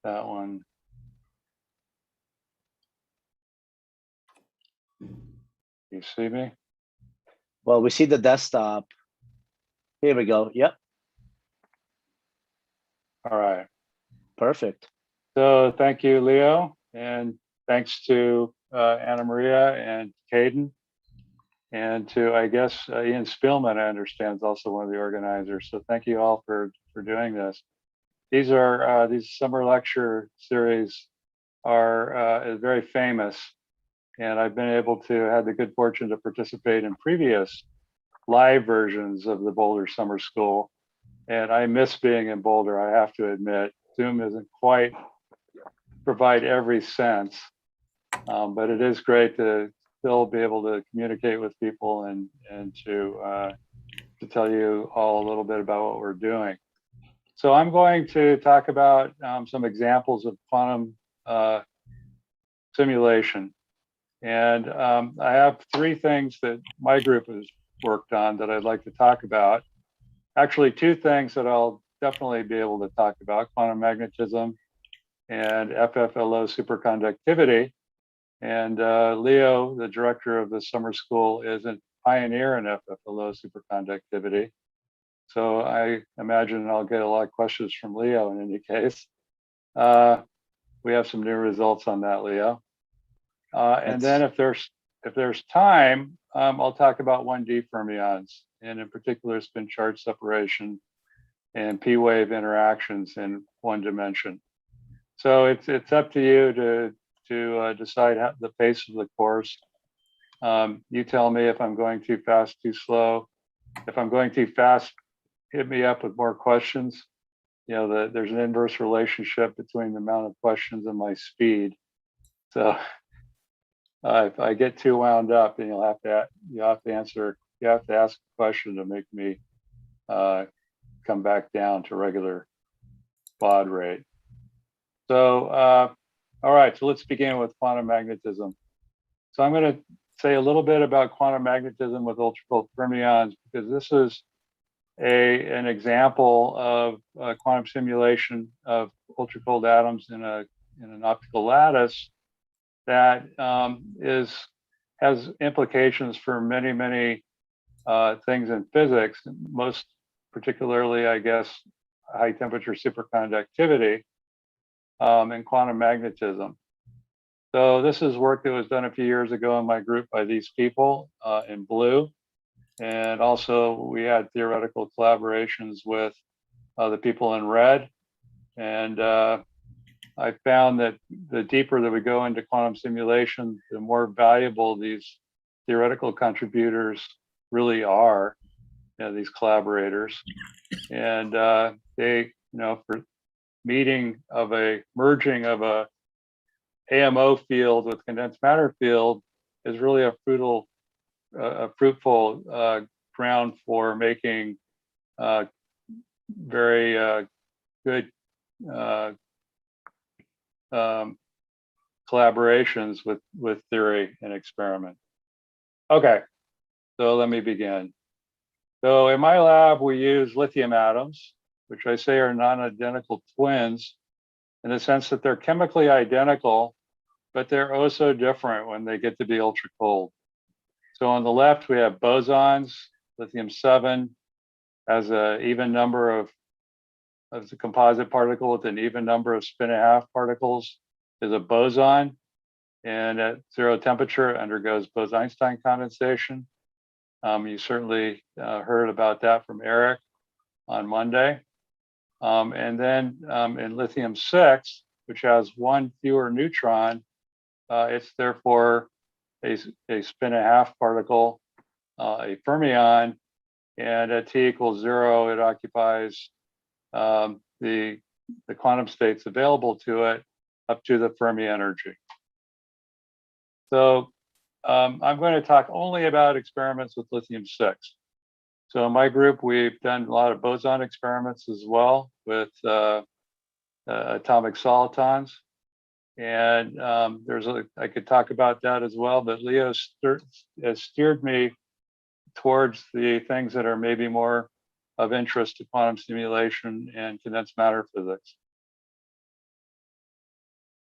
that one. You see me? Well, we see the desktop. Here we go. Yep. All right. Perfect. So thank you, Leo, and thanks to Anna Maria and Caden, and to, I guess, Ian Spielman, I understand, is also one of the organizers. So thank you all for doing this. These are these summer lecture series are very famous, and I've been able to have the good fortune to participate in previous live versions of the Boulder Summer School. And I miss being in Boulder, I have to admit. Zoom isn't quite provide every sense, but it is great to still be able to communicate with people and to tell you all a little bit about what we're doing. So I'm going to talk about some examples of quantum simulation. And I have three things that my group has worked on that I'd like to talk about. Actually, two things that I'll definitely be able to talk about: quantum magnetism and FFLO superconductivity. And Leo, the director of the summer school, is a pioneer in FFLO superconductivity. So I imagine I'll get a lot of questions from Leo in any case. We have some new results on that, Leo. And then if there's time, I'll talk about 1D fermions, and in particular spin charge separation and p-wave interactions in one dimension. So it's up to you to decide the pace of the course. You tell me if I'm going too fast, too slow. If I'm going too fast, hit me up with more questions. You know, there's an inverse relationship between the amount of questions and my speed. So if I get too wound up, then you have to ask a question to make me come back down to regular baud rate. So, all right, so let's begin with quantum magnetism. So I'm going to say a little bit about quantum magnetism with ultracold fermions, because this is an example of quantum simulation of ultracold atoms in an optical lattice that has implications for many things in physics, most particularly, I guess, high temperature superconductivity and quantum magnetism. So this is work that was done a few years ago in my group by these people in blue. And also we had theoretical collaborations with the people in red. And I found that the deeper that we go into quantum simulation, the more valuable these theoretical contributors really are, these collaborators. And they, for merging of a AMO field with condensed matter field is really a fruitful ground for making very good collaborations with theory and experiment. Okay, so let me begin. So in my lab, we use lithium atoms, which I say are non-identical twins in the sense that they're chemically identical, but they're oh so different when they get to be ultra cold. So on the left, we have bosons. Lithium-7 has an even number of a composite particle with an even number of spin-and-a-half particles is a boson, and at zero temperature undergoes Bose-Einstein condensation. You certainly heard about that from Eric on Monday. And then in lithium-6, which has one fewer neutron, it's therefore a spin-and-a-half particle, a fermion, and at t equals 0, it occupies the quantum states available to it up to the Fermi energy. So I'm going to talk only about experiments with lithium-6. So in my group, we've done a lot of boson experiments as well with atomic solitons. And I could talk about that as well, but Leo has steered me towards the things that are maybe more of interest to quantum simulation and condensed matter physics.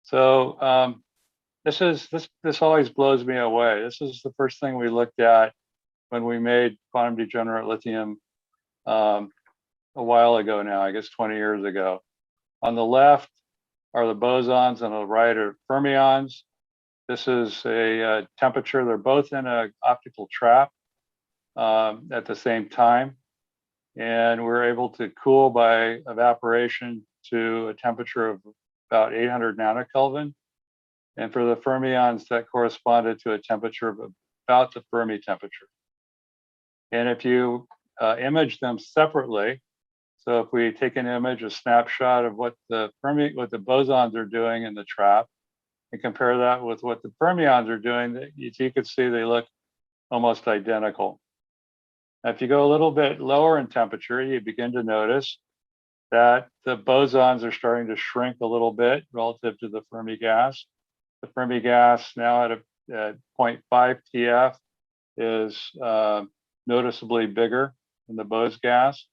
So this always blows me away. This is the first thing we looked at when we made quantum degenerate lithium a while ago now, I guess 20 years ago. On the left are the bosons, and on the right are fermions. This is a temperature. They're both in an optical trap at the same time. And we're able to cool by evaporation to a temperature of about 800 nanokelvin. And for the fermions, that corresponded to a temperature of about the Fermi temperature. And if you image them separately, so if we take an image, a snapshot of what the bosons are doing in the trap, and compare that with what the fermions are doing, you could see they look almost identical. Now, if you go a little bit lower in temperature, you begin to notice that the bosons are starting to shrink a little bit relative to the Fermi gas. The Fermi gas now at 0.5 TF is noticeably bigger than the Bose gas.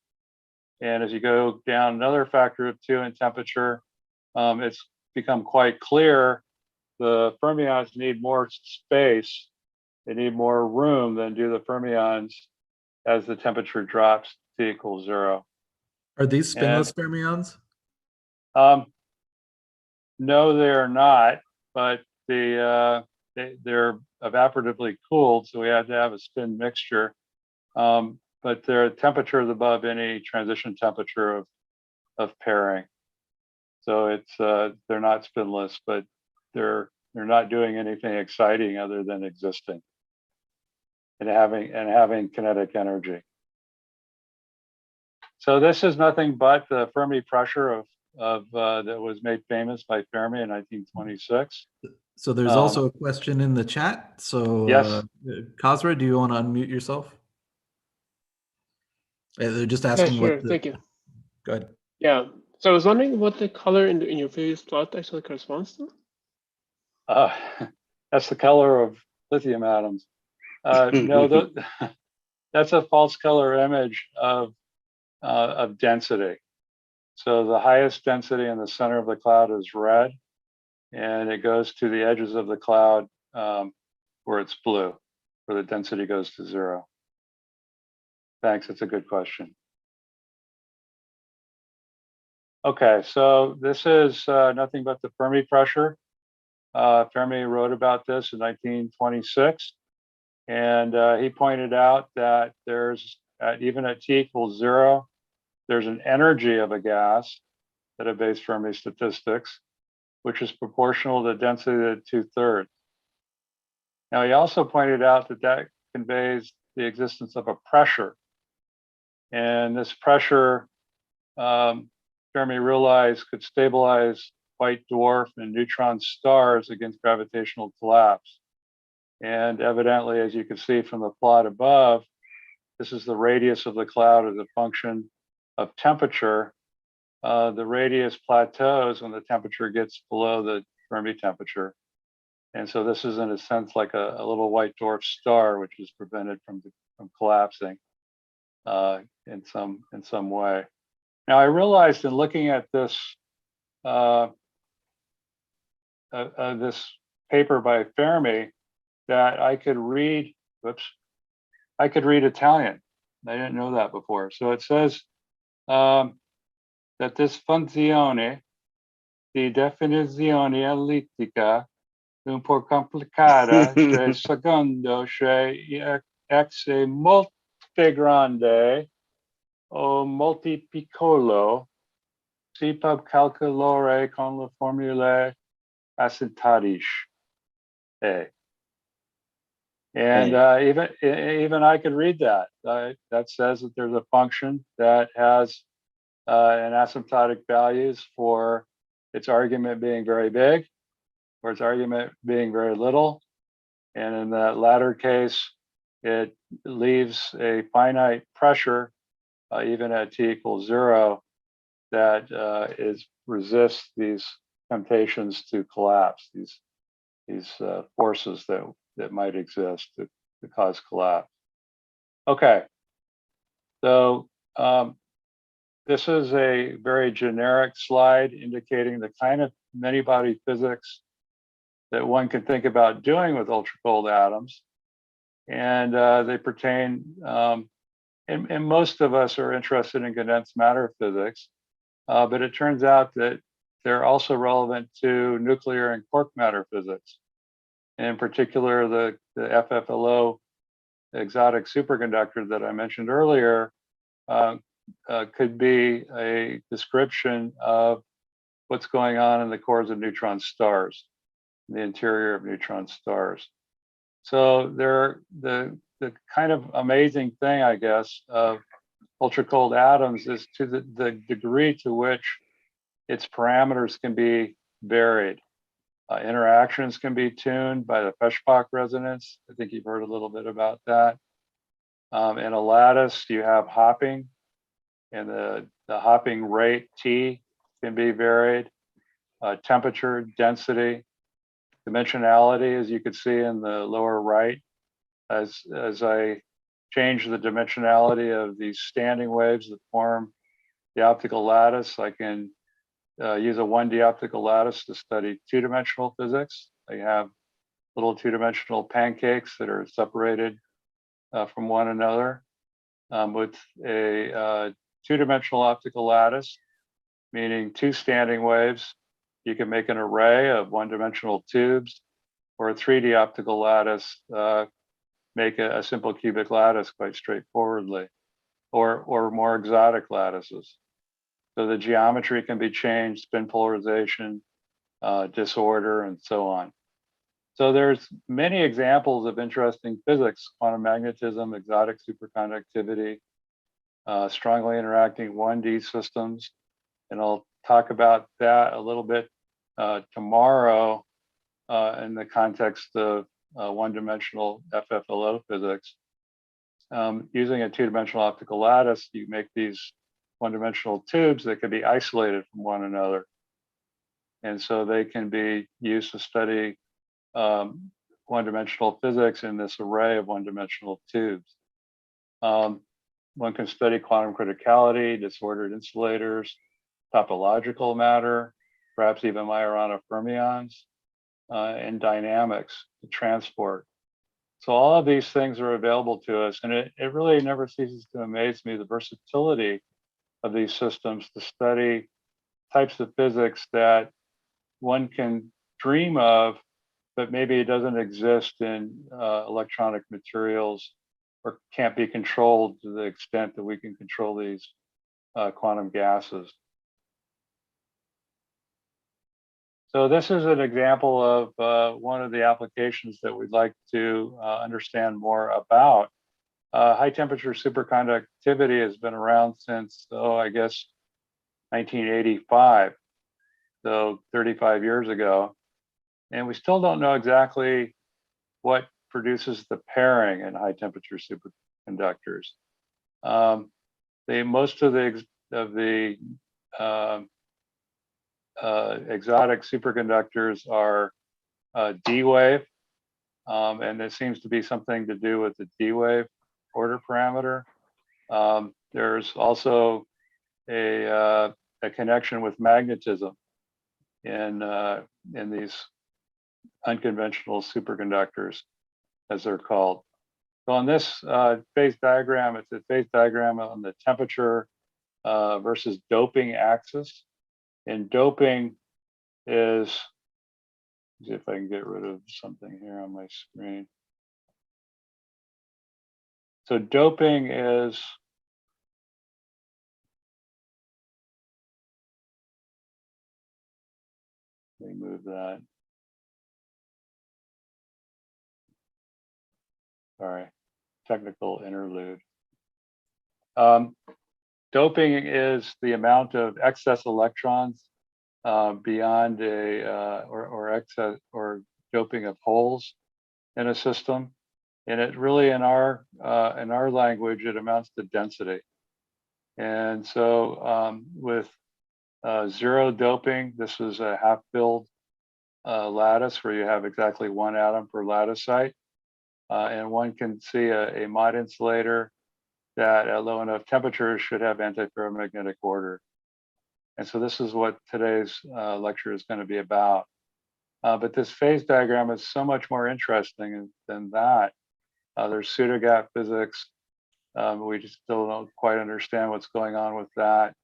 And as you go down another factor of 2 in temperature, it's become quite clear the fermions need more space, they need more room than do the fermions as the temperature drops to equals 0. Are these spinless fermions? No, they're not, but they're evaporatively cooled, so we had to have a spin mixture. But their temperature is above any transition temperature of pairing. So it's they're not spinless, but they're not doing anything exciting other than existing and having kinetic energy. So this is nothing but the Fermi pressure of that was made famous by Fermi in 1926. So there's also a question in the chat. So yes, Kazra, do you want to unmute yourself? They're just asking sure. what. Thank you. Go ahead. Yeah. So I was wondering what the color in your previous plot actually corresponds to. That's the color of lithium atoms. No, that's a false color image of density. So the highest density in the center of the cloud is red, and it goes to the edges of the cloud where it's blue, where the density goes to 0. Thanks, it's a good question. Okay, so this is nothing but the Fermi pressure. Fermi wrote about this in 1926, and he pointed out that there's, even at T equals 0, there's an energy of a gas that obeys Fermi statistics, which is proportional to the density of 2/3. Now, he also pointed out that that conveys the existence of a pressure. And this pressure, Fermi realized, could stabilize white dwarf and neutron stars against gravitational collapse. And evidently, as you can see from the plot above, this is the radius of the cloud as a function of temperature. The radius plateaus when the temperature gets below the Fermi temperature. And so this is in a sense like a little white dwarf star, which is prevented from collapsing in some way. Now I realized in looking at this this paper by Fermi that I could read, I could read Italian. I didn't know that before. So it says that this funzione di definizione ellittica un po' complicata, cioè secondo cioè x è molto grande o molto piccolo, si può calcolare con le formule asymptotiche. And even I could read that. That says that there's a function that has an asymptotic values for its argument being very big, or its argument being very little. And in that latter case, it leaves a finite pressure, even at T equals 0, that resists these temptations to collapse, these forces that might exist to cause collapse. Okay, so this is a very generic slide indicating the kind of many-body physics that one can think about doing with ultracold atoms. And they pertain, and most of us are interested in condensed matter physics, but it turns out that they're also relevant to nuclear and quark matter physics. In particular, the FFLO exotic superconductor that I mentioned earlier could be a description of what's going on in the cores of neutron stars, the interior of neutron stars. So the kind of amazing thing, I guess, of ultracold atoms is to the degree to which its parameters can be varied. Interactions can be tuned by the Feshbach resonance. I think you've heard a little bit about that. In a lattice, you have hopping, and the hopping rate T can be varied. Temperature, density, dimensionality, as you could see in the lower right. As I change the dimensionality of these standing waves that form the optical lattice, I can use a 1D optical lattice to study two-dimensional physics. I have little two-dimensional pancakes that are separated from one another. With a two-dimensional optical lattice, meaning two standing waves, you can make an array of one-dimensional tubes, or a 3D optical lattice, make a simple cubic lattice quite straightforwardly, or more exotic lattices. So the geometry can be changed, spin polarization, disorder, and so on. So there's many examples of interesting physics: quantum magnetism, exotic superconductivity, strongly interacting 1D systems. And I'll talk about that a little bit tomorrow in the context of one-dimensional FFLO physics. Using a two-dimensional optical lattice, you make these one-dimensional tubes that can be isolated from one another. And so they can be used to study one-dimensional physics in this array of one-dimensional tubes. One can study quantum criticality, disordered insulators, topological matter, perhaps even Majorana fermions, and dynamics, the transport. So all of these things are available to us, and it really never ceases to amaze me, the versatility of these systems to study types of physics that one can dream of, but maybe it doesn't exist in electronic materials or can't be controlled to the extent that we can control these quantum gases. So this is an example of one of the applications that we'd like to understand more about. High temperature superconductivity has been around since, I guess, 1985, so 35 years ago. And we still don't know exactly what produces the pairing in high temperature superconductors. Most of the exotic superconductors are D wave, and there seems to be something to do with the D wave order parameter. There's also a connection with magnetism in these unconventional superconductors, as they're called. So on this phase diagram, it's a phase diagram on the temperature versus doping axis. And doping is, let's see if I can get rid of something here on my screen. So doping is, let me move that. Sorry, technical interlude. Doping is the amount of excess electrons beyond excess or doping of holes in a system, and it really in our language it amounts to density. And so with zero doping, this is a half-filled lattice where you have exactly one atom per lattice site. And one can see a mod insulator that at low enough temperatures should have antiferromagnetic order. And so this is what today's lecture is going to be about. But this phase diagram is so much more interesting than that. There's pseudogap physics. We just still don't quite understand what's going on with that.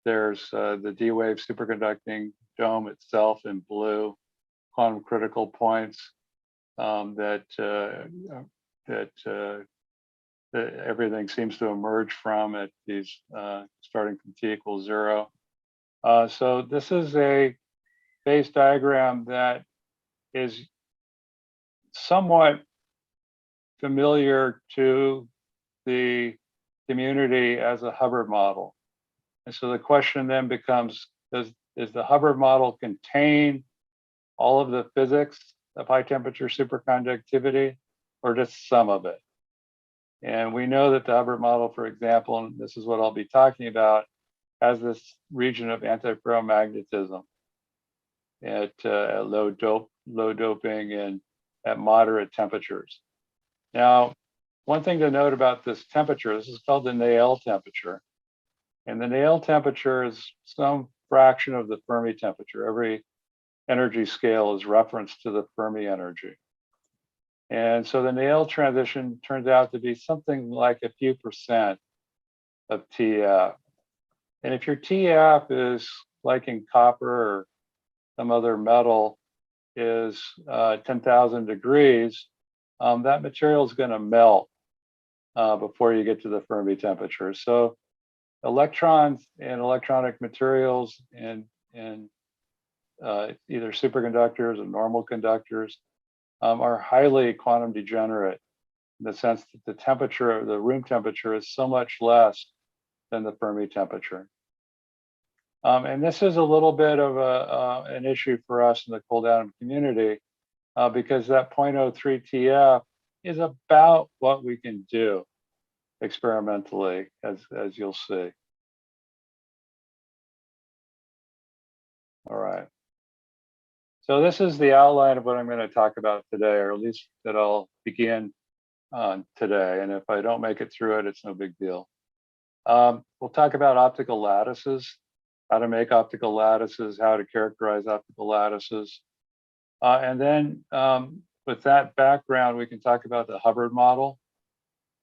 There's the D-wave superconducting dome itself in blue, quantum critical points that everything seems to emerge from at these starting from t equals 0. So this is a phase diagram that is somewhat familiar to the community as a Hubbard model. And so the question then becomes, does the Hubbard model contain all of the physics of high temperature superconductivity, or just some of it? And we know that the Hubbard model, for example, and this is what I'll be talking about, has this region of antiferromagnetism at low doping and at moderate temperatures. Now, one thing to note about this temperature, this is called the Néel temperature. And the Néel temperature is some fraction of the Fermi temperature. Every energy scale is referenced to the Fermi energy. And so the Néel transition turns out to be something like a few percent of TF. And if your TF is like in copper or some other metal is 10,000 degrees, that material is going to melt before you get to the Fermi temperature. So electrons and electronic materials and either superconductors or normal conductors are highly quantum degenerate in the sense that the temperature, the room temperature, is so much less than the Fermi temperature. And this is a little bit of an issue for us in the cold atom community because that 0.03 TF is about what we can do experimentally, as you'll see. All right. So this is the outline of what I'm going to talk about today, or at least that I'll begin on today. And if I don't make it through it, it's no big deal. We'll talk about optical lattices, how to make optical lattices, how to characterize optical lattices. And then with that background, we can talk about the Hubbard model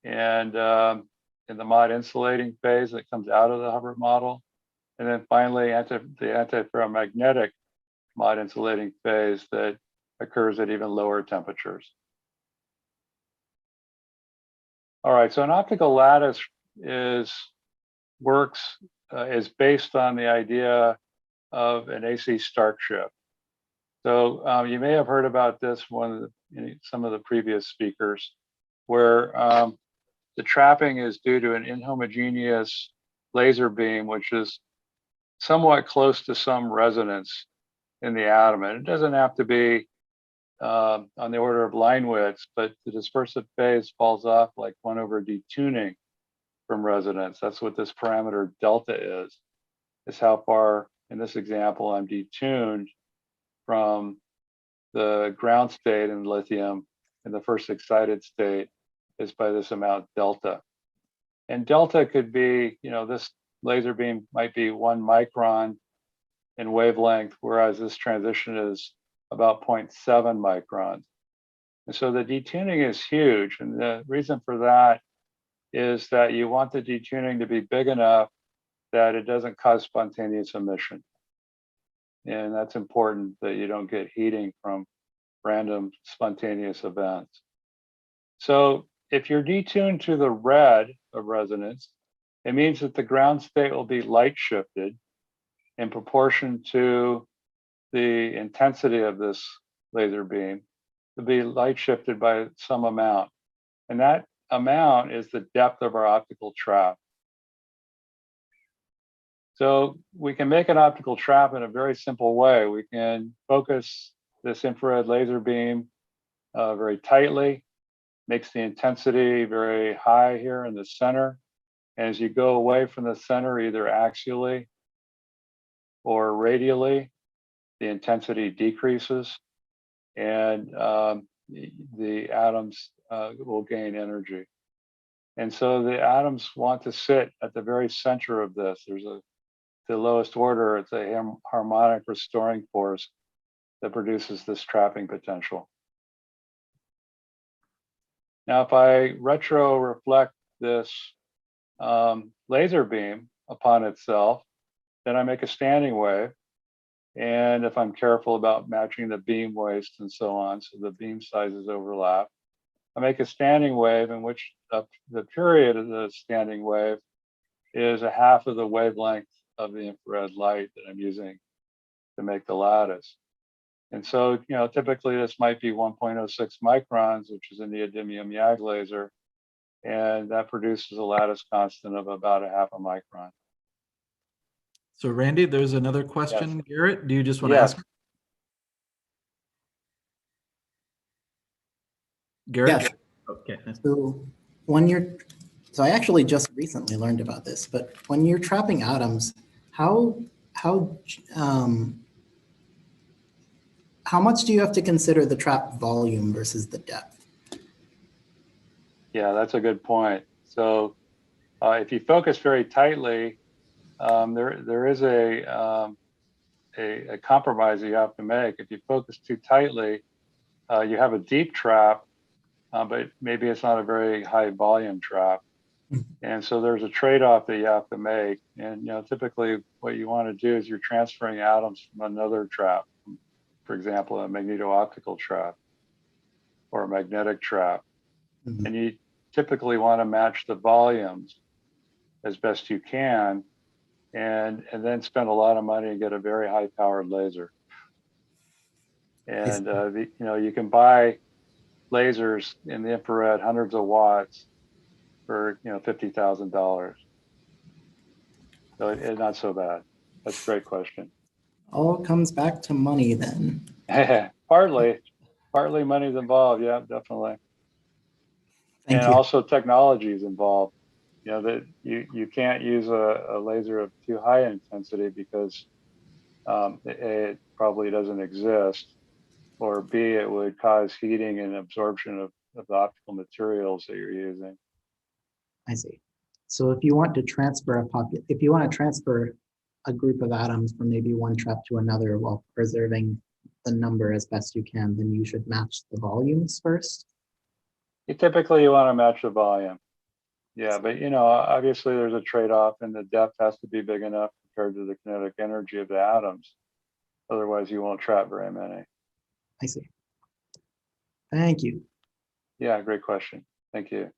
and in the mod insulating phase that comes out of the Hubbard model. And then finally, the antiferromagnetic mod insulating phase that occurs at even lower temperatures. All right, so an optical lattice is based on the idea of an AC stark shift. So you may have heard about this some of the previous speakers, where the trapping is due to an inhomogeneous laser beam, which is somewhat close to some resonance in the atom. And it doesn't have to be on the order of line widths, but the dispersive phase falls off like 1/d detuning from resonance. That's what this parameter delta is how far, in this example, I'm detuned from the ground state in lithium in the first excited state is by this amount delta. And delta could be, this laser beam might be 1 micron in wavelength, whereas this transition is about 0.7 microns. And so the detuning is huge. And the reason for that is that you want the detuning to be big enough that it doesn't cause spontaneous emission. And that's important that you don't get heating from random spontaneous events. So if you're detuned to the red of resonance, it means that the ground state will be light shifted in proportion to the intensity of this laser beam to be light shifted by some amount. And that amount is the depth of our optical trap. So we can make an optical trap in a very simple way. We can focus this infrared laser beam very tightly, makes the intensity very high here in the center. And as you go away from the center, either axially or radially, the intensity decreases and the atoms will gain energy. And so the atoms want to sit at the very center of this. There's the lowest order, it's a harmonic restoring force that produces this trapping potential. Now, if I retro reflect this laser beam upon itself, then I make a standing wave. And if I'm careful about matching the beam waist and so on, so the beam sizes overlap, I make a standing wave in which the period of the standing wave is a half of the wavelength of the infrared light that I'm using to make the lattice. And so, typically this might be 1.06 microns, which is a neodymium YAG laser, and that produces a lattice constant of about a half a micron. So Randy, there's another question. Yes. Garrett, do you just want to Yes. ask? Garrett? Yes. Okay. So so I actually just recently learned about this, but when you're trapping atoms, how much do you have to consider the trap volume versus the depth? Yeah, that's a good point. So if you focus very tightly, there is a compromise that you have to make. If you focus too tightly, you have a deep trap, but maybe it's not a very high volume trap. And so there's a trade-off that you have to make. And typically what you want to do is you're transferring atoms from another trap, for example, a magneto-optical trap or a magnetic trap. Mhm. And you typically want to match the volumes as best you can, and then spend a lot of money and get a very high-powered laser. And you can buy lasers in the infrared, hundreds of watts, for $50,000. So it's not so bad. That's a great question. All comes back to money then. Partly money's involved. Yeah, definitely. Thank And you. also technology is involved. That you can't use a laser of too high intensity because it probably doesn't exist, or B, it would cause heating and absorption of the optical materials that you're using. I see. So if you want to transfer a group of atoms from maybe one trap to another while preserving the number as best you can, then you should match the volumes first. Typically you want to match the volume. Yeah, but obviously there's a trade-off, and the depth has to be big enough compared to the kinetic energy of the atoms. Otherwise you won't trap very many. I see. Thank you. Yeah, great question. Thank you.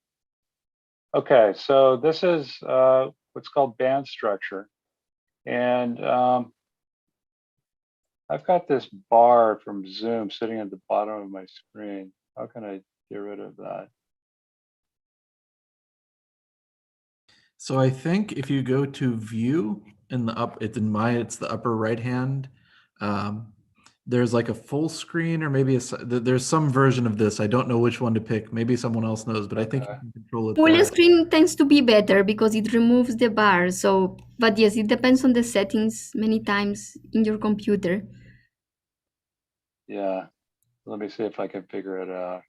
Okay, so this is what's called band structure. And I've got this bar from Zoom sitting at the bottom of my screen. How can I get rid of that? So I think if you go to view in the it's the upper right hand. There's like a full screen, or maybe there's some version of this. I don't know which one to pick. Maybe someone else knows, but I think you can control it Full there. screen tends to be better because it removes the bar. So, but yes, it depends on the settings many times in your computer. Yeah, let me see if I can figure it out.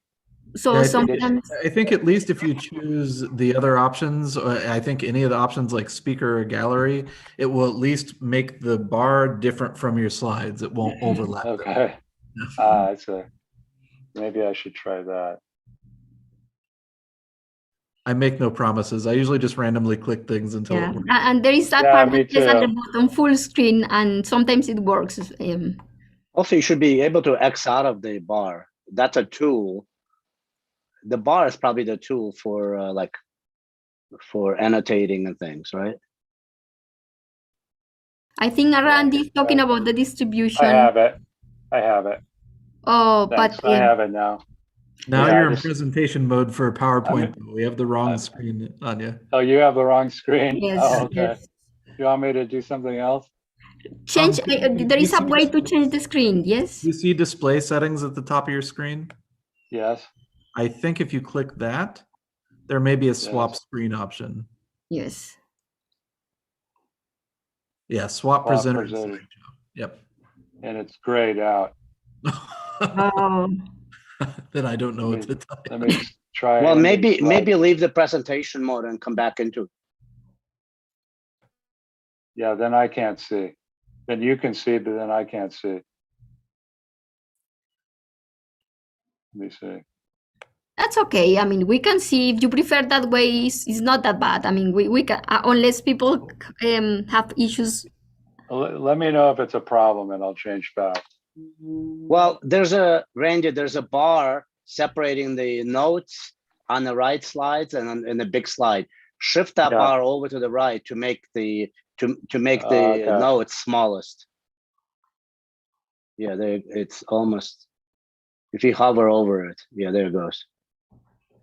So Yeah, sometimes, I think at least if you choose the other options, I think any of the options like speaker or gallery, it will at least make the bar different from your slides. It won't overlap. Okay. I see. Maybe I should try that. I make no promises. I usually just randomly click things until yeah, it works. and there is that Yeah, part me that says at the too. bottom full screen, and sometimes it works. Also, you should be able to X out of the bar. That's a tool. The bar is probably the tool for for annotating and things, right? I think Randy is talking I about the distribution. have it. I have it. Oh, Thanks. but I have it now. Now Yeah, you're in just- presentation mode for PowerPoint. We have the wrong I'm- screen on you. Oh, you have the wrong screen? yes, Oh, okay. yes. You want me to do something else? Change. There is a you way to change the screen. Yes. You see display settings at the top of your screen? Yes. I think if you click that, there may be a swap Yes. screen option. Yes. Yeah, swap presenter. and presenter. slideshow. Yep. And it's grayed out. Oh. Then I don't know Let what me- to tell Let you. me try. Well, ending maybe slide. leave the presentation mode and come back into. Yeah, then I can't see. Then you can see, but then I can't see. Let me see. That's okay. I mean, we can see if you prefer that way. It's not that bad. I mean, we can unless people have issues. Let me know if it's a problem, and I'll change back. Well, Randy, there's a bar separating the notes on the right slides and in the big slide. Shift that Yeah. bar over to the right to make the Okay. notes smallest. Yeah, there it's almost. If you hover over it, yeah, there it goes.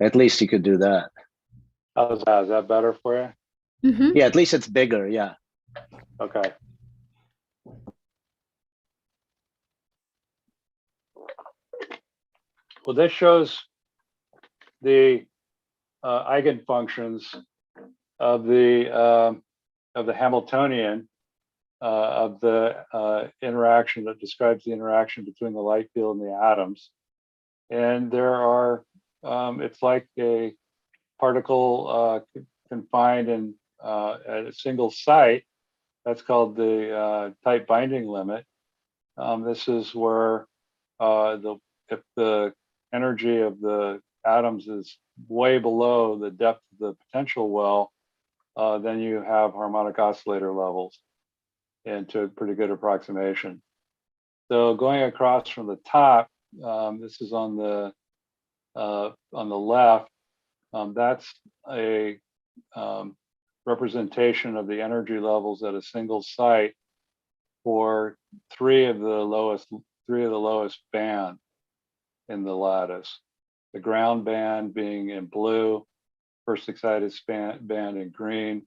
At least you could do that. How's that? Is that better for you? Mhm. Yeah, at least it's bigger. Yeah. Okay. Well, this shows the eigenfunctions of the Hamiltonian of the interaction that describes the interaction between the light field and the atoms. And there are, it's like a particle confined in at a single site. That's called the tight binding limit. This is where if the energy of the atoms is way below the depth of the potential well, then you have harmonic oscillator levels, and to a pretty good approximation. So going across from the top, this is on the left. That's a representation of the energy levels at a single site for three of the lowest band in the lattice. The ground band being in blue, first excited band in green,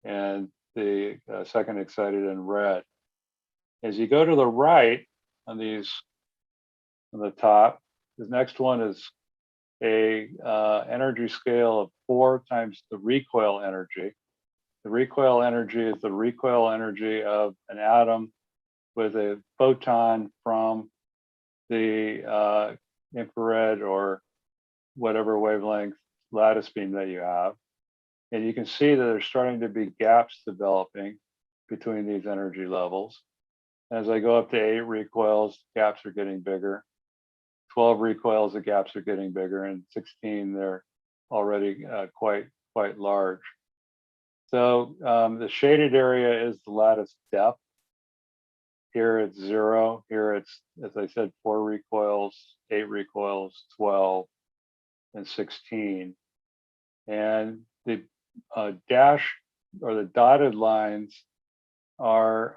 and the second excited in red. As you go to the right on these, on the top, the next one is a energy scale of 4 times the recoil energy. The recoil energy is the recoil energy of an atom with a photon from the infrared or whatever wavelength lattice beam that you have. And you can see that there's starting to be gaps developing between these energy levels. As I go up to 8 recoils, gaps are getting bigger. 12 recoils, the gaps are getting bigger, and 16, they're already quite large. So the shaded area is the lattice depth. Here it's 0. Here it's, as I said, 4 recoils, 8 recoils, 12, and 16. And the dash or the dotted lines are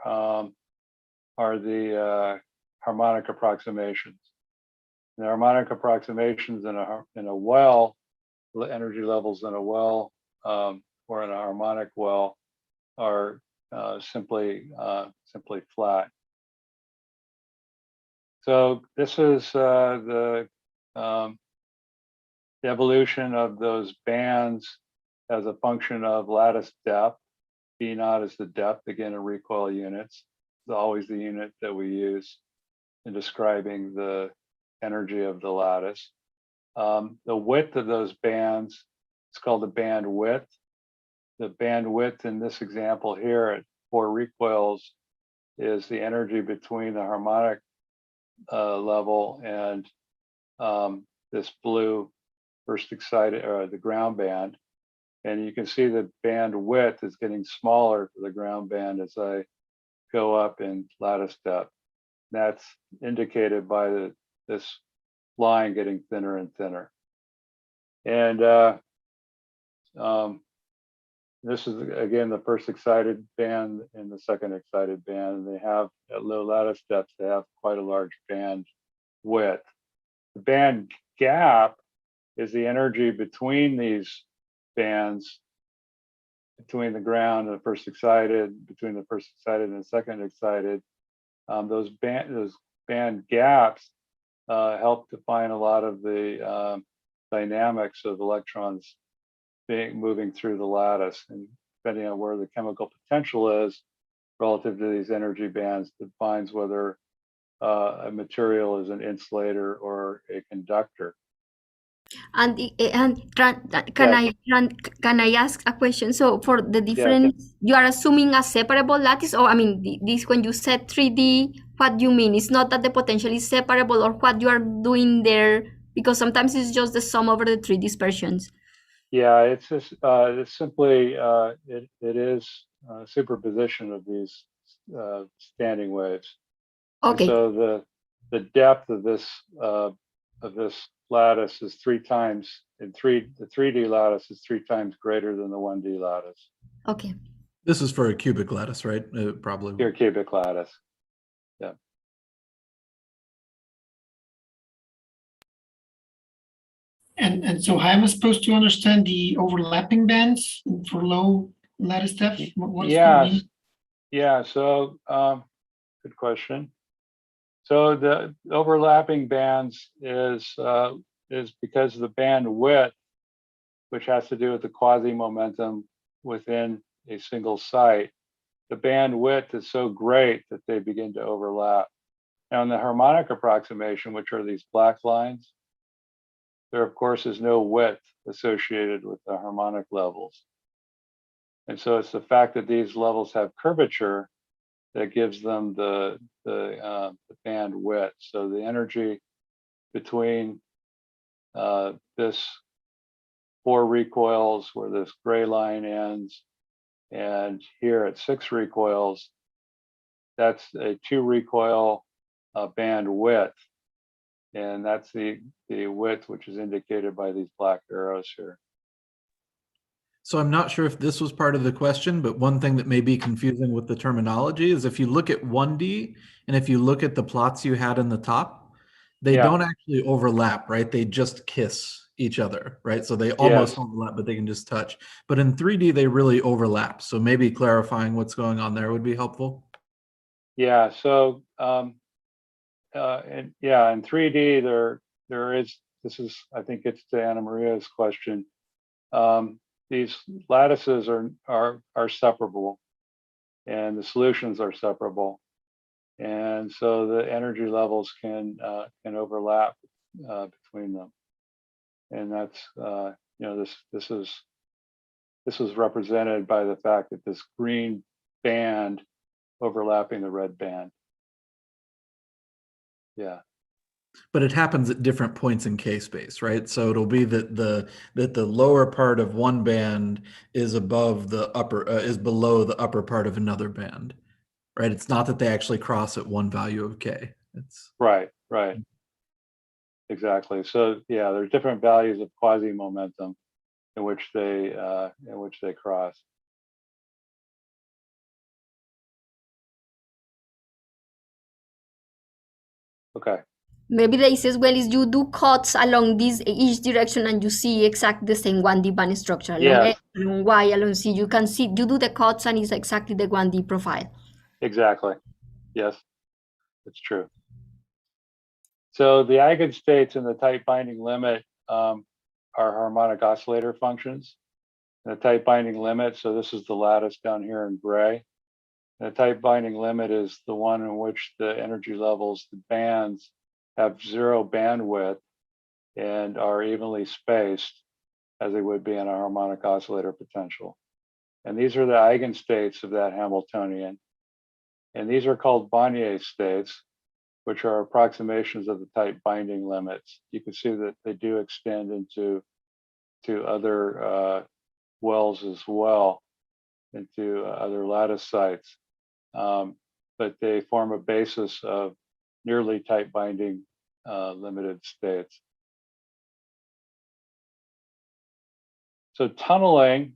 the harmonic approximations. The harmonic approximations in a well, energy levels in a well or in a harmonic well are simply flat. So this is the evolution of those bands as a function of lattice depth. B naught is the depth, again, in recoil units. It's always the unit that we use in describing the energy of the lattice. The width of those bands, it's called the band width. The band width in this example here at 4 recoils is the energy between the harmonic level and this blue first excited, or the ground band. And you can see the band width is getting smaller for the ground band as I go up in lattice depth. That's indicated by this line getting thinner and thinner. And this is, again, the first excited band and the second excited band. And they have, at low lattice depths, they have quite a large band width. The band gap is the energy between these bands, between the ground and the first excited, between the first excited and the second excited. Those band gaps help define a lot of the dynamics of electrons moving through the lattice, and depending on where the chemical potential is relative to these energy bands, defines whether a material is an insulator or a conductor. Can I ask a question? So for the different, you are assuming a separable lattice, or I mean, this when you said 3D, what do you mean? It's not that the potential is separable, or what you are doing there, because sometimes it's just the sum over the 3 dispersions. Yeah, it's just it's simply it is superposition of these standing waves. And Okay. so the depth of this lattice is 3 times the 3D lattice is 3 times greater than the 1D lattice. Okay. This is for a cubic lattice, right? Probably. Your cubic lattice. Yeah. And so how am I supposed to understand the overlapping bands for low lattice depth? What's going on? Yeah. So good question. So the overlapping bands is because of the band width, which has to do with the quasi-momentum within a single site. The band width is so great that they begin to overlap. Now in the harmonic approximation, which are these black lines, there of course is no width associated with the harmonic levels. And so it's the fact that these levels have curvature that gives them the band width. So the energy between this 4 recoils where this gray line ends and here at 6 recoils, that's a 2 recoil band width. And that's the width which is indicated by these black arrows here. So I'm not sure if this was part of the question, but one thing that may be confusing with the terminology is if you look at 1D and if you look at the plots you had in the top, they don't actually overlap, right? They just kiss each other, right? So they almost overlap, but they can just touch. But in 3D, they really overlap. So maybe clarifying what's going on there would be helpful. Yeah, so in 3D there is, this is, I think it's to Anna Maria's question. These lattices are separable and the solutions are separable. And so the energy levels can overlap between them. And that's this is represented by the fact that this green band overlapping the red band. Yeah. But it happens at different points in K-space, right? So it'll be that the lower part of one band is above the upper is below the upper part of another band, right? It's not that they actually cross at one value of K. It's right. Exactly. So yeah, there's different values of quasi-momentum in which they cross. Okay. Maybe the easiest way is you do cuts along this each direction and you see exactly the same 1D band structure. Along X, along Y, along Z. You can see, you do the cuts and it's exactly the 1D profile. Exactly. Yes, it's true. So the eigenstates in the tight binding limit are harmonic oscillator functions. The tight binding limit, so this is the lattice down here in gray. The tight binding limit is the one in which the energy levels, the bands, have 0 bandwidth and are evenly spaced as they would be in a harmonic oscillator potential. And these are the eigenstates of that Hamiltonian. And these are called Bonnier states, which are approximations of the tight binding limits. You can see that they do extend into other wells as well, into other lattice sites. But they form a basis of nearly tight binding limited states. So tunneling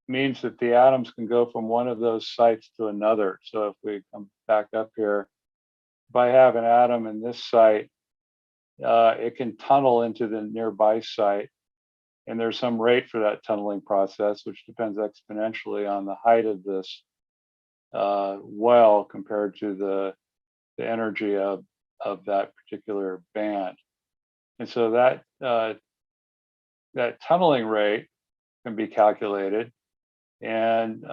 means that the atoms can go from one of those sites to another. So if we come back up here, if I have an atom in this site, it can tunnel into the nearby site. And there's some rate for that tunneling process, which depends exponentially on the height of this well compared to the energy of that particular band. And so that that tunneling rate can be calculated, and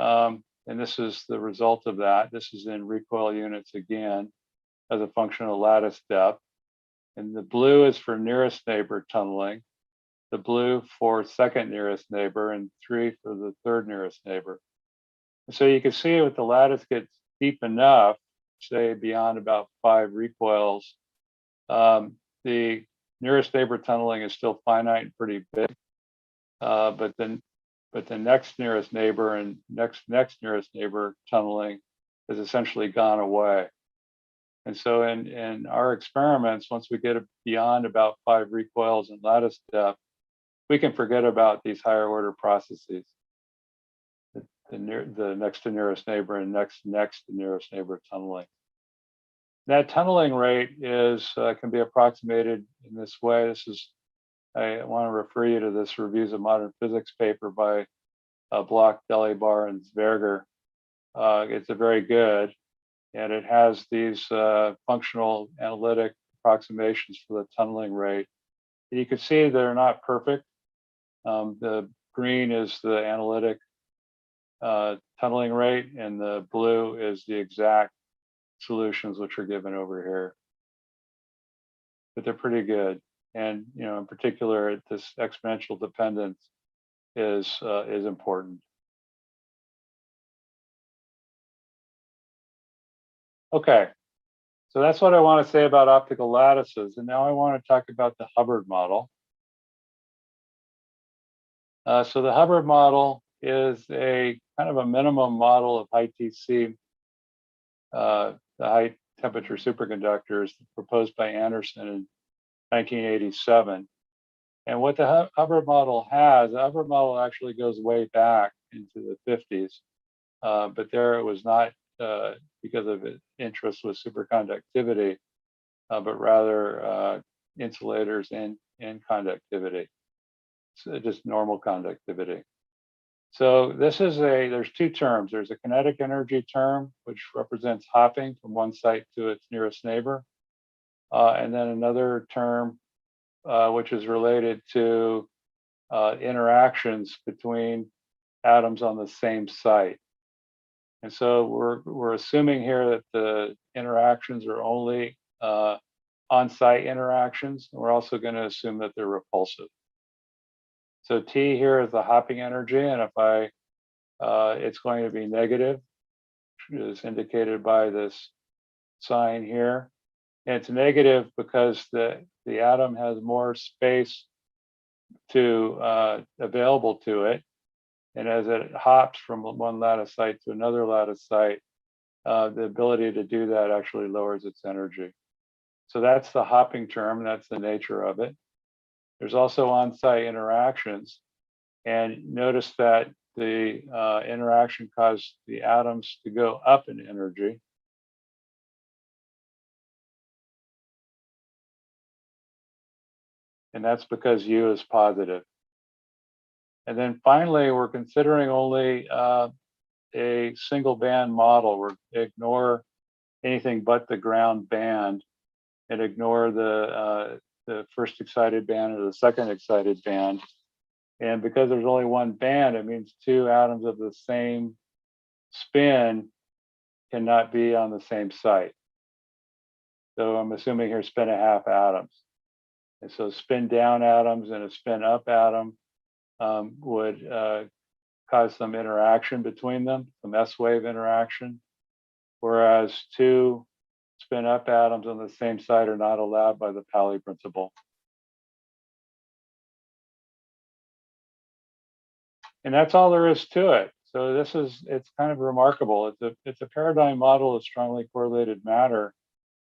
this is the result of that. This is in recoil units again, as a function of lattice depth. And the blue is for nearest neighbor tunneling, the blue for second nearest neighbor, and 3 for the third nearest neighbor. And so you can see if the lattice gets deep enough, say beyond about 5 recoils, the nearest neighbor tunneling is still finite and pretty big, but the next nearest neighbor and next nearest neighbor tunneling has essentially gone away. And so in our experiments, once we get beyond about 5 recoils in lattice depth, we can forget about these higher order processes. The next to nearest neighbor and next to nearest neighbor tunneling. That tunneling rate is can be approximated in this way. I want to refer you to this Reviews of Modern Physics paper by Bloch, Delibar, and Zwerger. It's a very good, and it has these functional analytic approximations for the tunneling rate. And you can see they're not perfect. The green is the analytic tunneling rate, and the blue is the exact solutions which are given over here. But they're pretty good. And in particular, this exponential dependence is important. Okay, so that's what I want to say about optical lattices. And now I want to talk about the Hubbard model. So the Hubbard model is a kind of a minimum model of high TC, the high temperature superconductors proposed by Anderson in 1987. And what the Hubbard model has, the Hubbard model actually goes way back into the 50s, but there it was not because of its interest with superconductivity, but rather insulators and conductivity, so just normal conductivity. So there's 2 terms. There's a kinetic energy term, which represents hopping from one site to its nearest neighbor. And then another term, which is related to interactions between atoms on the same site. And so we're assuming here that the interactions are only on-site interactions. We're also going to assume that they're repulsive. So T here is the hopping energy, and if it's going to be negative, which is indicated by this sign here. And it's negative because the atom has more space available to it. And as it hops from one lattice site to another lattice site, the ability to do that actually lowers its energy. So that's the hopping term, that's the nature of it. There's also on-site interactions. And notice that the interaction caused the atoms to go up in energy. And that's because U is positive. And then finally, we're considering only a single band model. We're ignore anything but the ground band and ignore the first excited band or the second excited band. And because there's only one band, it means 2 atoms of the same spin cannot be on the same site. So I'm assuming here spin a half atoms. And so spin down atoms and a spin up atom would cause some interaction between them, some S-wave interaction, whereas 2 spin up atoms on the same site are not allowed by the Pauli principle. And that's all there is to it. So it's kind of remarkable. It's a paradigm model of strongly correlated matter,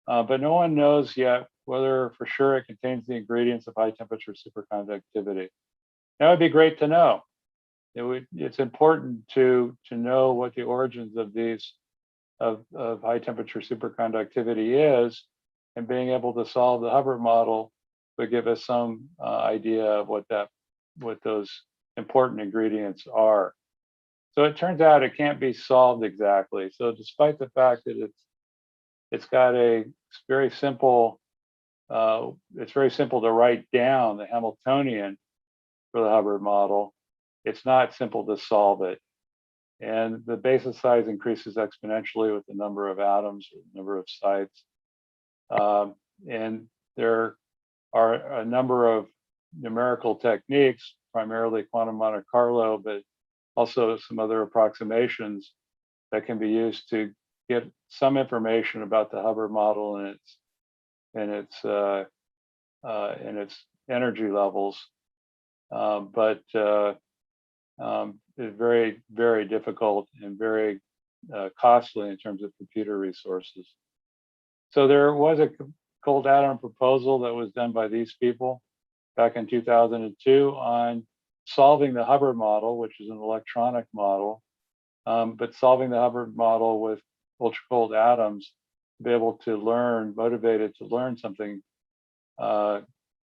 but no one knows yet whether for sure it contains the ingredients of high temperature superconductivity. That would be great to know. It's important to know what the origins of these of high temperature superconductivity is, and being able to solve the Hubbard model would give us some idea of what those important ingredients are. So it turns out it can't be solved exactly. So despite the fact that it's got very simple to write down the Hamiltonian for the Hubbard model, it's not simple to solve it. And the basis size increases exponentially with the number of atoms, or the number of sites. And there are a number of numerical techniques, primarily quantum Monte Carlo, but also some other approximations that can be used to get some information about the Hubbard model and its energy levels. But it's very, very difficult and very costly in terms of computer resources. So there was a cold atom proposal that was done by these people back in 2002 on solving the Hubbard model, which is an electronic model, but solving the Hubbard model with ultra-cold atoms to be able to learn, motivated to learn something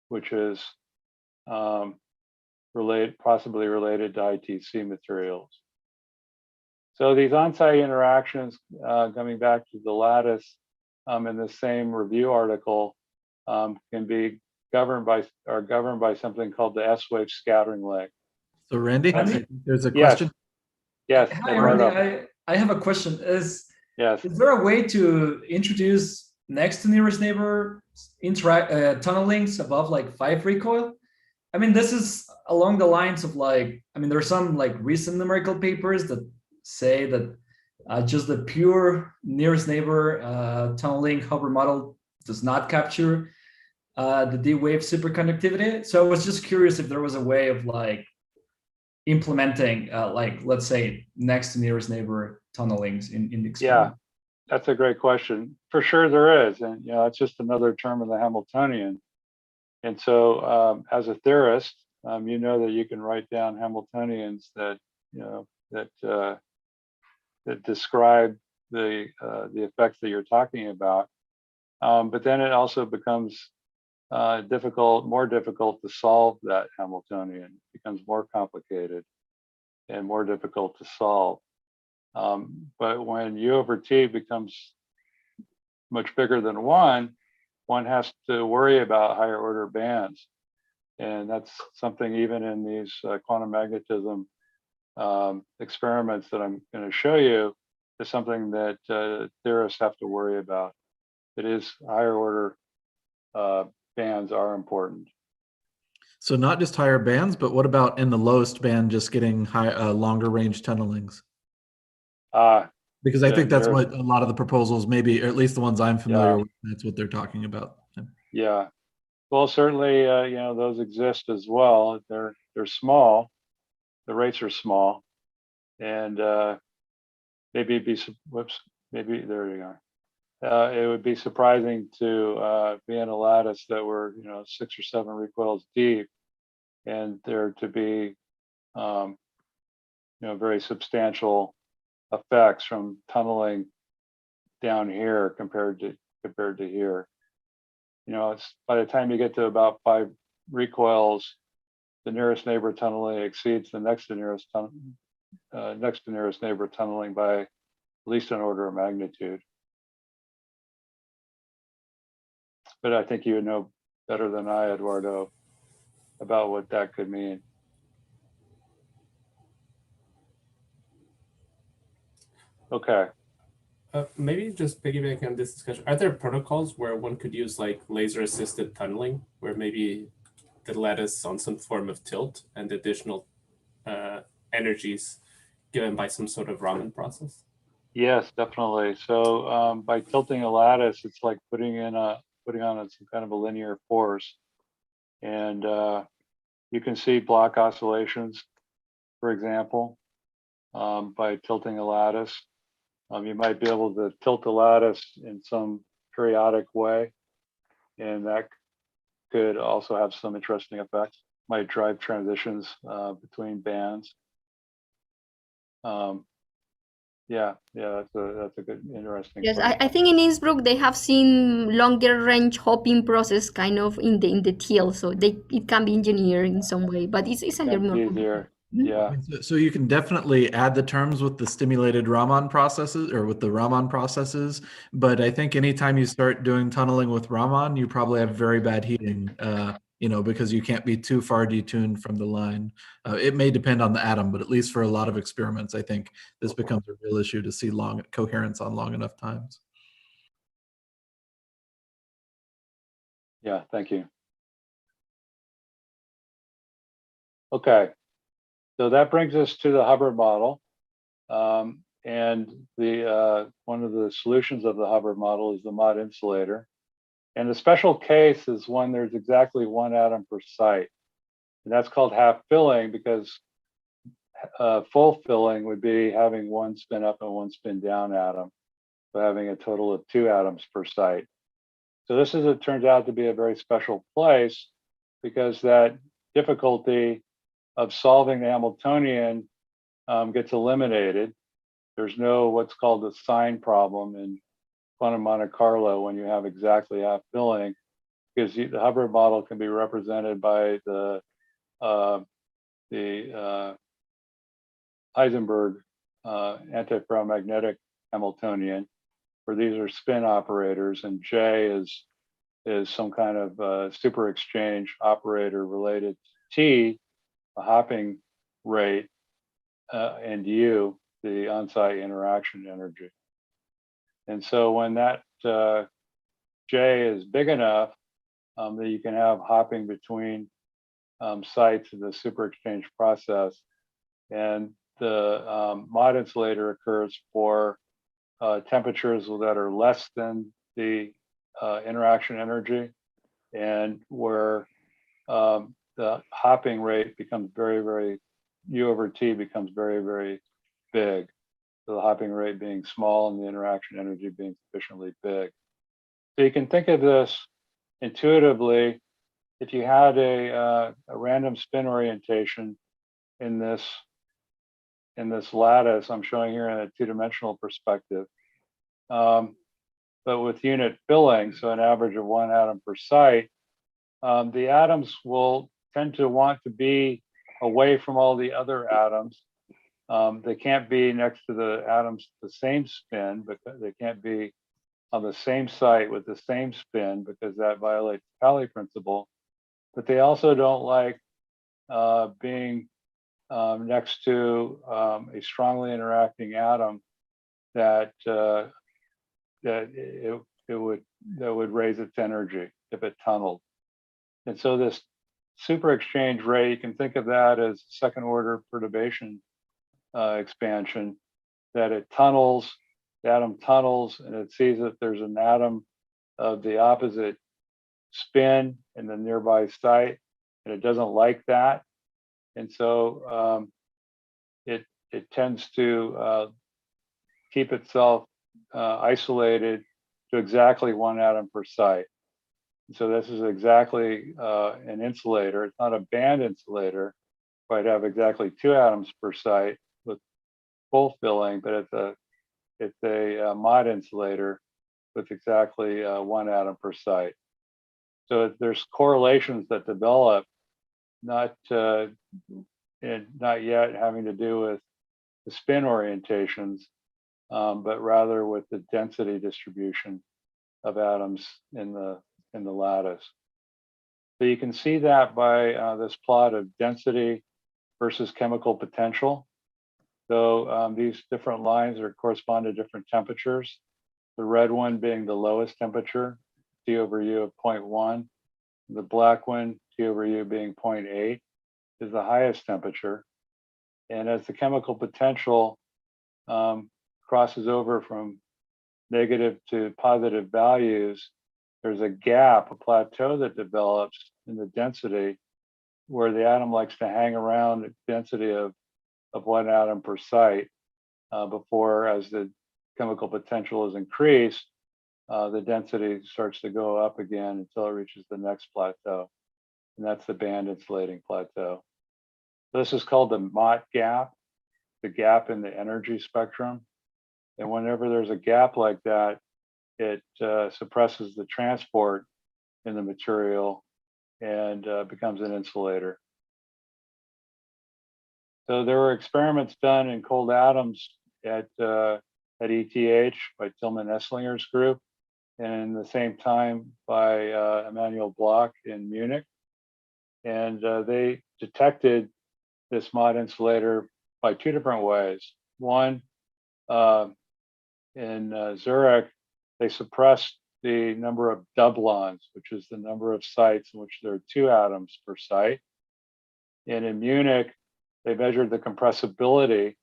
which is possibly related to ITC materials. So these on-site interactions, coming back to the lattice in the same review article, can be governed by something called the S-wave scattering leg. So Randy, I think there's a Yes. question. Yes. Hi, Randy. I have a question. Is there a way to introduce next to nearest neighbor tunnelings above like 5 recoil? I mean, this is along the lines of like, I mean, there are some like recent numerical papers that say that just the pure nearest neighbor tunneling Hubbard model does not capture the D-wave superconductivity. So I was just curious if there was a way of like implementing like, let's say, next to nearest neighbor tunnelings in the experiment. Yeah, that's a great question. For sure there is. And it's just another term of the Hamiltonian. And so as a theorist, you know that you can write down Hamiltonians that, that describe the effects that you're talking about. But then it also becomes more difficult to solve that Hamiltonian. It becomes more complicated and more difficult to solve. But when U over T becomes much bigger than one has to worry about higher order bands. And that's something even in these quantum magnetism experiments that I'm going to show you is something that theorists have to worry about. It is higher order bands are important. So not just higher bands, but what about in the lowest band, just getting longer range tunnelings? Because I think that's what a lot of the proposals, maybe, or at least the ones I'm familiar with, that's what they're talking about. Yeah. Well, certainly, those exist as well. They're small. The rates are small, and maybe it'd be there you are. It would be surprising to be in a lattice that were 6 or 7 recoils deep, and there to be very substantial effects from tunneling down here compared to here. It's by the time you get to about 5 recoils, the nearest neighbor tunneling exceeds the next to nearest neighbor tunneling by at least an order of magnitude. But I think you would know better than I, Eduardo, about what that could mean. Okay. Maybe just piggybacking on this discussion, are there protocols where one could use like laser-assisted tunneling, where maybe the lattice on some form of tilt and additional energies given by some sort of Raman process? Yes, definitely. So by tilting a lattice, it's like putting on some kind of a linear force, and you can see block oscillations, for example, by tilting a lattice. You might be able to tilt the lattice in some periodic way, and that could also have some interesting effects. Might drive transitions between bands. That's a good, interesting. Yes, I think in Innsbruck they have seen longer range hopping process kind of in the teal, so it can be engineered in some way, but it's a little more easier. Yeah. So you can definitely add the terms with the stimulated Raman processes or with the Raman processes, but I think anytime you start doing tunneling with Raman, you probably have very bad heating, because you can't be too far detuned from the line. It may depend on the atom, but at least for a lot of experiments, I think this becomes a real issue to see long coherence on long enough times. Yeah, thank you. Okay, so that brings us to the Hubbard model. And the one of the solutions of the Hubbard model is the Mott insulator. And the special case is when there's exactly one atom per site. And that's called half filling because full filling would be having one spin up and one spin down atom. So having a total of 2 atoms per site. So this is, it turns out to be a very special place because that difficulty of solving the Hamiltonian gets eliminated. There's no what's called the sign problem in quantum Monte Carlo when you have exactly half filling, because the Hubbard model can be represented by the Heisenberg antiferromagnetic Hamiltonian, where these are spin operators, and J is some kind of super exchange operator related to T, the hopping rate, and U, the on-site interaction energy. And so when that J is big enough that you can have hopping between sites in the super exchange process, and the Mott insulator occurs for temperatures that are less than the interaction energy, and where the hopping rate becomes very, U over T becomes very big. So the hopping rate being small and the interaction energy being sufficiently big. So you can think of this intuitively. If you had a random spin orientation in this lattice, I'm showing here in a 2-dimensional perspective, but with unit filling, so an average of 1 atom per site, the atoms will tend to want to be away from all the other atoms. They can't be next to the atoms the same spin, but they can't be on the same site with the same spin because that violates the Pauli principle. But they also don't like being next to a strongly interacting atom that would raise its energy if it tunneled. And so this super exchange rate, you can think of that as second order perturbation expansion, that it tunnels, the atom tunnels, and it sees that there's an atom of the opposite spin in the nearby site, and it doesn't like that. And so it tends to keep itself isolated to exactly 1 atom per site. So this is exactly an insulator. It's not a band insulator. Might have exactly 2 atoms per site with full filling, but it's a Mott insulator with exactly 1 atom per site. So there's correlations that develop, not yet having to do with the spin orientations, but rather with the density distribution of atoms in the lattice. So you can see that by this plot of density versus chemical potential. So these different lines correspond to different temperatures. The red one being the lowest temperature, T over U of 0.1. The black one, T over U being 0.8, is the highest temperature. And as the chemical potential crosses over from negative to positive values, there's a gap, a plateau that develops in the density where the atom likes to hang around the density of 1 atom per site before, as the chemical potential is increased, the density starts to go up again until it reaches the next plateau. And that's the band insulating plateau. So this is called the Mott gap, the gap in the energy spectrum. And whenever there's a gap like that, it suppresses the transport in the material and becomes an insulator. So there were experiments done in cold atoms at ETH by Tillman Esslinger's group, and the same time by Emanuel Bloch in Munich. And they detected this Mott insulator by 2 different ways. One, in Zurich, they suppressed the number of doublons, which is the number of sites in which there are 2 atoms per site. And in Munich, they measured the compressibility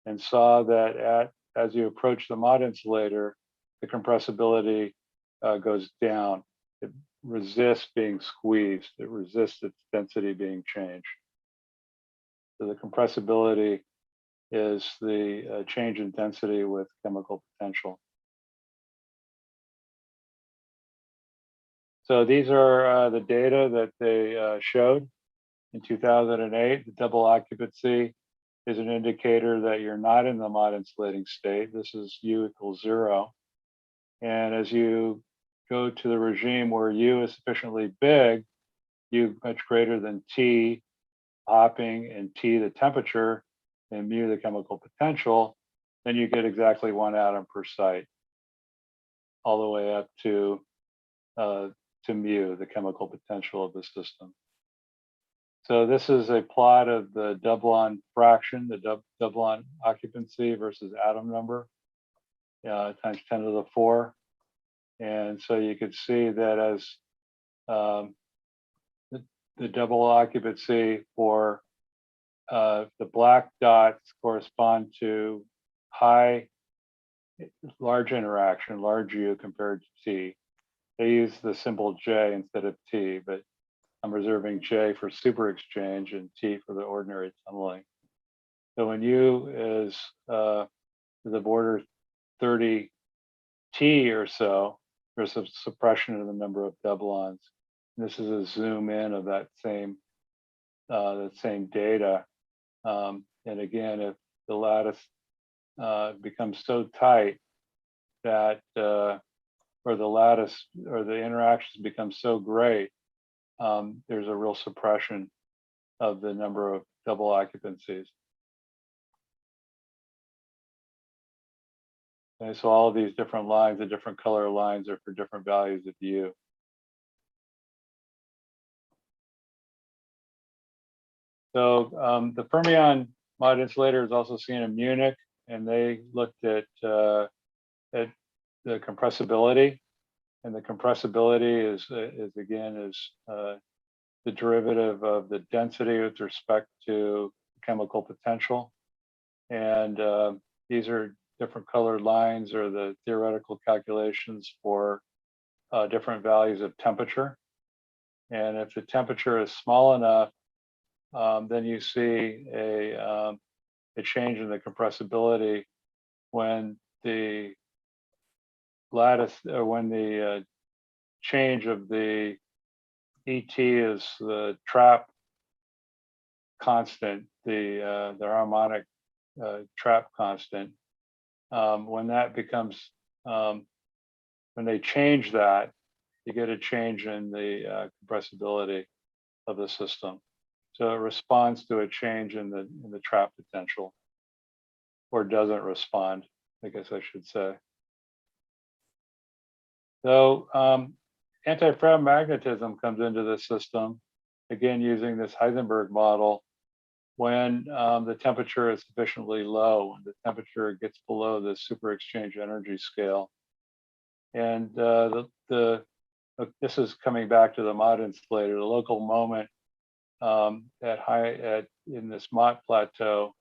and saw that as you approach the mod insulator, the compressibility goes down. It resists being squeezed. It resists its density being changed. So the compressibility is the change in density with chemical potential. So these are the data that they showed in 2008. The double occupancy is an indicator that you're not in the mod insulating state. This is U equals 0. And as you go to the regime where U is sufficiently big, U much greater than T hopping and T the temperature and mu the chemical potential, then you get exactly 1 atom per site, all the way up to mu, the chemical potential of the system. So this is a plot of the doublon fraction, the doublon occupancy versus atom number times 10 to the 4. And so you could see that as the double occupancy for the black dots correspond to high, large interaction, large U compared to T. They use the symbol J instead of T, but I'm reserving J for super exchange and T for the ordinary tunneling. So when U is the border 30 T or so, there's a suppression of the number of doublons. This is a zoom in of that same data. And again, if the lattice becomes so tight that, or the lattice or the interactions become so great, there's a real suppression of the number of double occupancies. Okay, so all of these different lines, the different color lines are for different values of U. So the fermion mod insulator is also seen in Munich, and they looked at the compressibility, and the compressibility is the derivative of the density with respect to chemical potential, and these are different colored lines are the theoretical calculations for different values of temperature. And if the temperature is small enough, then you see a change in the compressibility when the lattice, or when the change of the ET is the trap constant, the harmonic trap constant. When that becomes, when they change that, you get a change in the compressibility of the system. So it responds to a change in the trap potential, or doesn't respond, I guess I should say. So antiferromagnetism comes into the system, again using this Heisenberg model, when the temperature is sufficiently low, when the temperature gets below the super exchange energy scale. And this is coming back to the mod insulator, the local moment in this Mott plateau.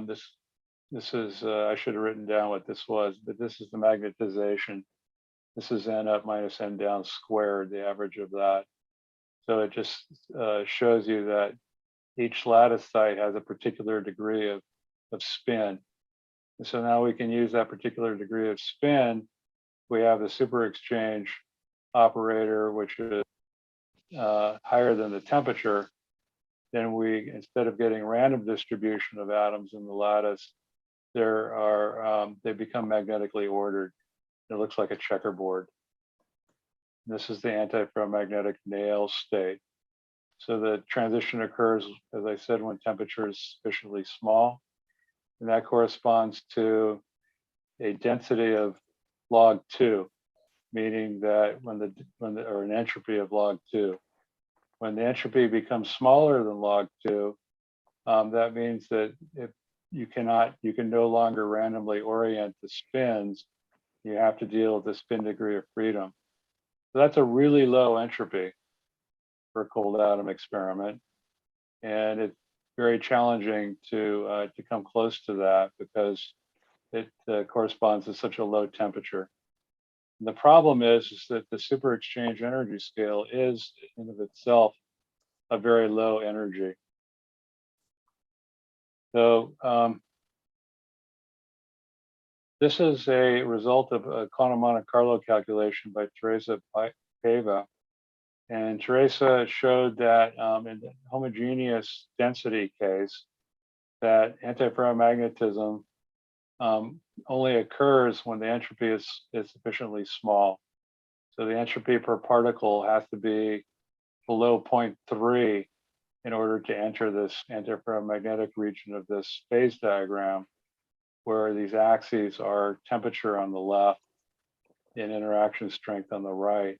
This is I should have written down what this was, but this is the magnetization. This is n up minus n down squared, the average of that. So it just shows you that each lattice site has a particular degree of spin. And so now we can use that particular degree of spin. We have the super exchange operator, which is higher than the temperature. Then we, instead of getting random distribution of atoms in the lattice, they become magnetically ordered. It looks like a checkerboard. This is the antiferromagnetic nail state. So the transition occurs, as I said, when temperature is sufficiently small, and that corresponds to a density of log 2, meaning that or an entropy of log 2. When the entropy becomes smaller than log 2, that means that if you can no longer randomly orient the spins you have to deal with the spin degree of freedom. So that's a really low entropy for a cold atom experiment. And it's very challenging to come close to that because it corresponds to such a low temperature. And the problem is that the super exchange energy scale is in of itself a very low energy. So this is a result of a quantum Monte Carlo calculation by Teresa Paiva. And Teresa showed that in the homogeneous density case, that antiferromagnetism only occurs when the entropy is sufficiently small. So the entropy per particle has to be below 0.3 in order to enter this antiferromagnetic region of this phase diagram, where these axes are temperature on the left and interaction strength on the right.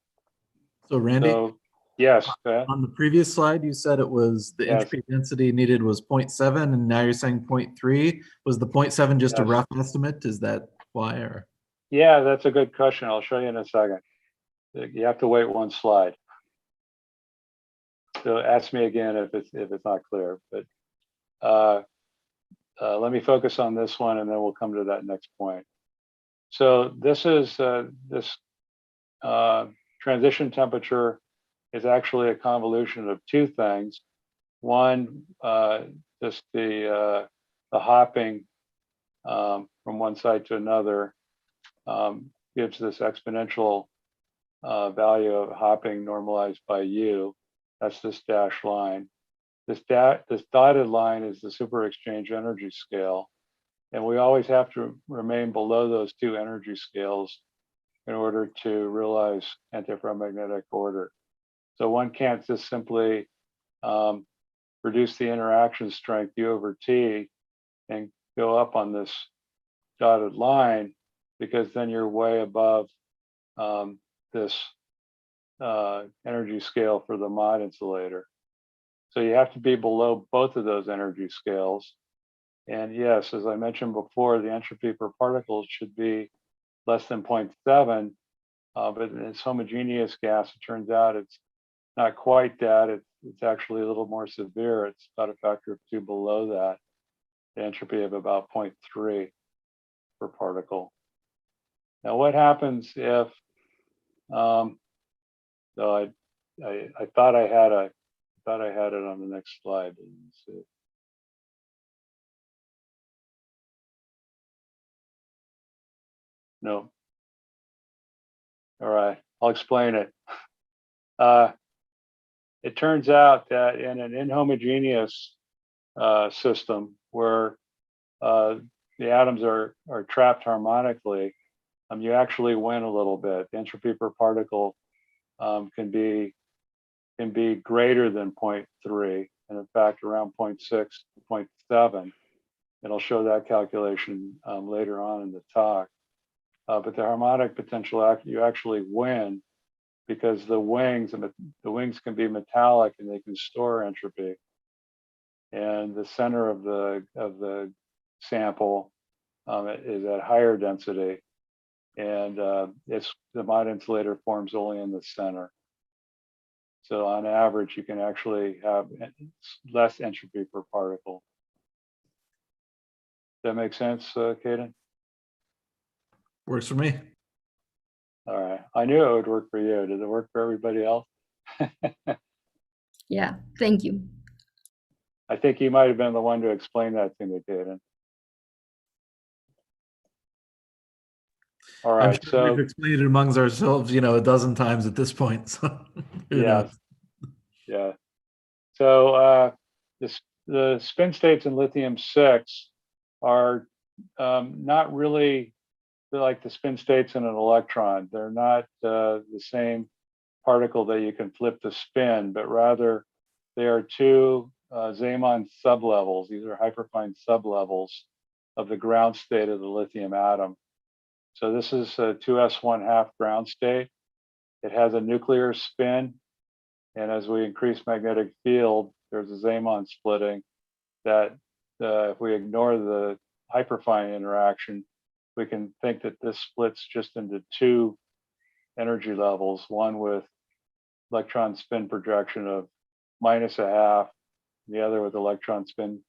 So Randy, So, yes, go ahead. on the previous slide, you said it was the Yes. entropy density needed was 0.7, and now you're saying 0.3. Was the 0.7 just a Yes. rough estimate? Is that why? Or Yeah, that's a good question. I'll show you in a second. You have to wait one slide. So ask me again if it's not clear. But let me focus on this one, and then we'll come to that next point. So this is this transition temperature is actually a convolution of two things. One, just the hopping from one side to another gives this exponential value of hopping normalized by U. That's this dashed line. This dotted line is the super exchange energy scale. And we always have to remain below those two energy scales in order to realize antiferromagnetic order. So one can't just simply reduce the interaction strength U over T and go up on this dotted line, because then you're way above this energy scale for the mod insulator. So you have to be below both of those energy scales. And yes, as I mentioned before, the entropy per particle should be less than 0.7, but in this homogeneous gas, it turns out it's not quite that. It's actually a little more severe. It's about a factor of 2 below that, the entropy of about 0.3 per particle. Now, what happens if, so I thought I had it on the next slide. Let's see. No. All right, I'll explain it. It turns out that in an inhomogeneous system where the atoms are trapped harmonically, you actually win a little bit. The entropy per particle can be greater than 0.3, and in fact around 0.6 to 0.7. And I'll show that calculation later on in the talk. But the harmonic potential, you actually win, because the wings can be metallic and they can store entropy. And the center of the sample is at higher density, and the mod insulator forms only in the center. So on average, you can actually have less entropy per particle. Does that make sense, Kaden? works for me. All right. I knew it would work for you. Did it work for everybody else? Yeah, thank you. I think you might have been the one to explain that to me, Kaden. All I'm right. sure So we've explained it amongst ourselves, a dozen times at this point. So who yeah, knows? yeah. So the spin states in lithium-6 are not really like the spin states in an electron. They're not the same particle that you can flip to spin, but rather they are two Zeeman sublevels. These are hyperfine sublevels of the ground state of the lithium atom. So this is a 2s1/2 ground state. It has a nuclear spin, and as we increase magnetic field, there's a Zeeman splitting that if we ignore the hyperfine interaction, we can think that this splits just into two energy levels, one with electron spin projection of -0.5, the other with electron spin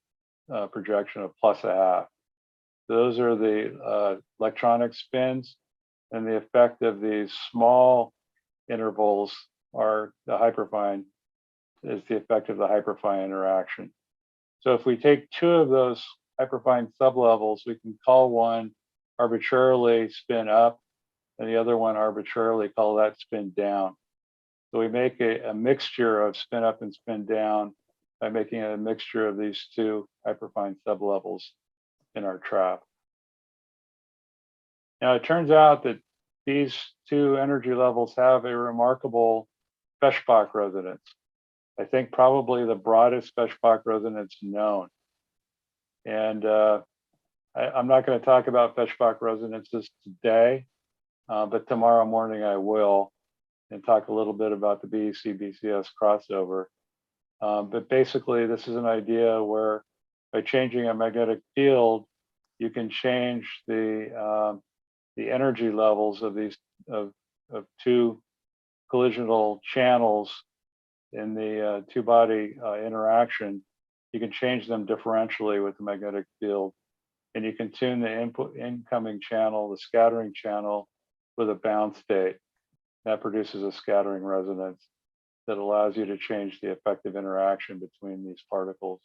projection of +0.5. Those are the electronic spins, and the effect of these small intervals are the hyperfine, is the effect of the hyperfine interaction. So if we take two of those hyperfine sublevels, we can call one arbitrarily spin up and the other one arbitrarily call that spin down. So we make a mixture of spin up and spin down by making a mixture of these two hyperfine sublevels in our trap. Now it turns out that these two energy levels have a remarkable Feshbach resonance. I think probably the broadest Feshbach resonance known. And I'm not going to talk about Feshbach resonances today, but tomorrow morning I will, and talk a little bit about the BEC-BCS crossover. But basically, this is an idea where by changing a magnetic field, you can change the energy levels of these of two collisional channels in the two-body interaction. You can change them differentially with the magnetic field, and you can tune the incoming channel, the scattering channel, with a bound state. That produces a scattering resonance that allows you to change the effective interaction between these particles.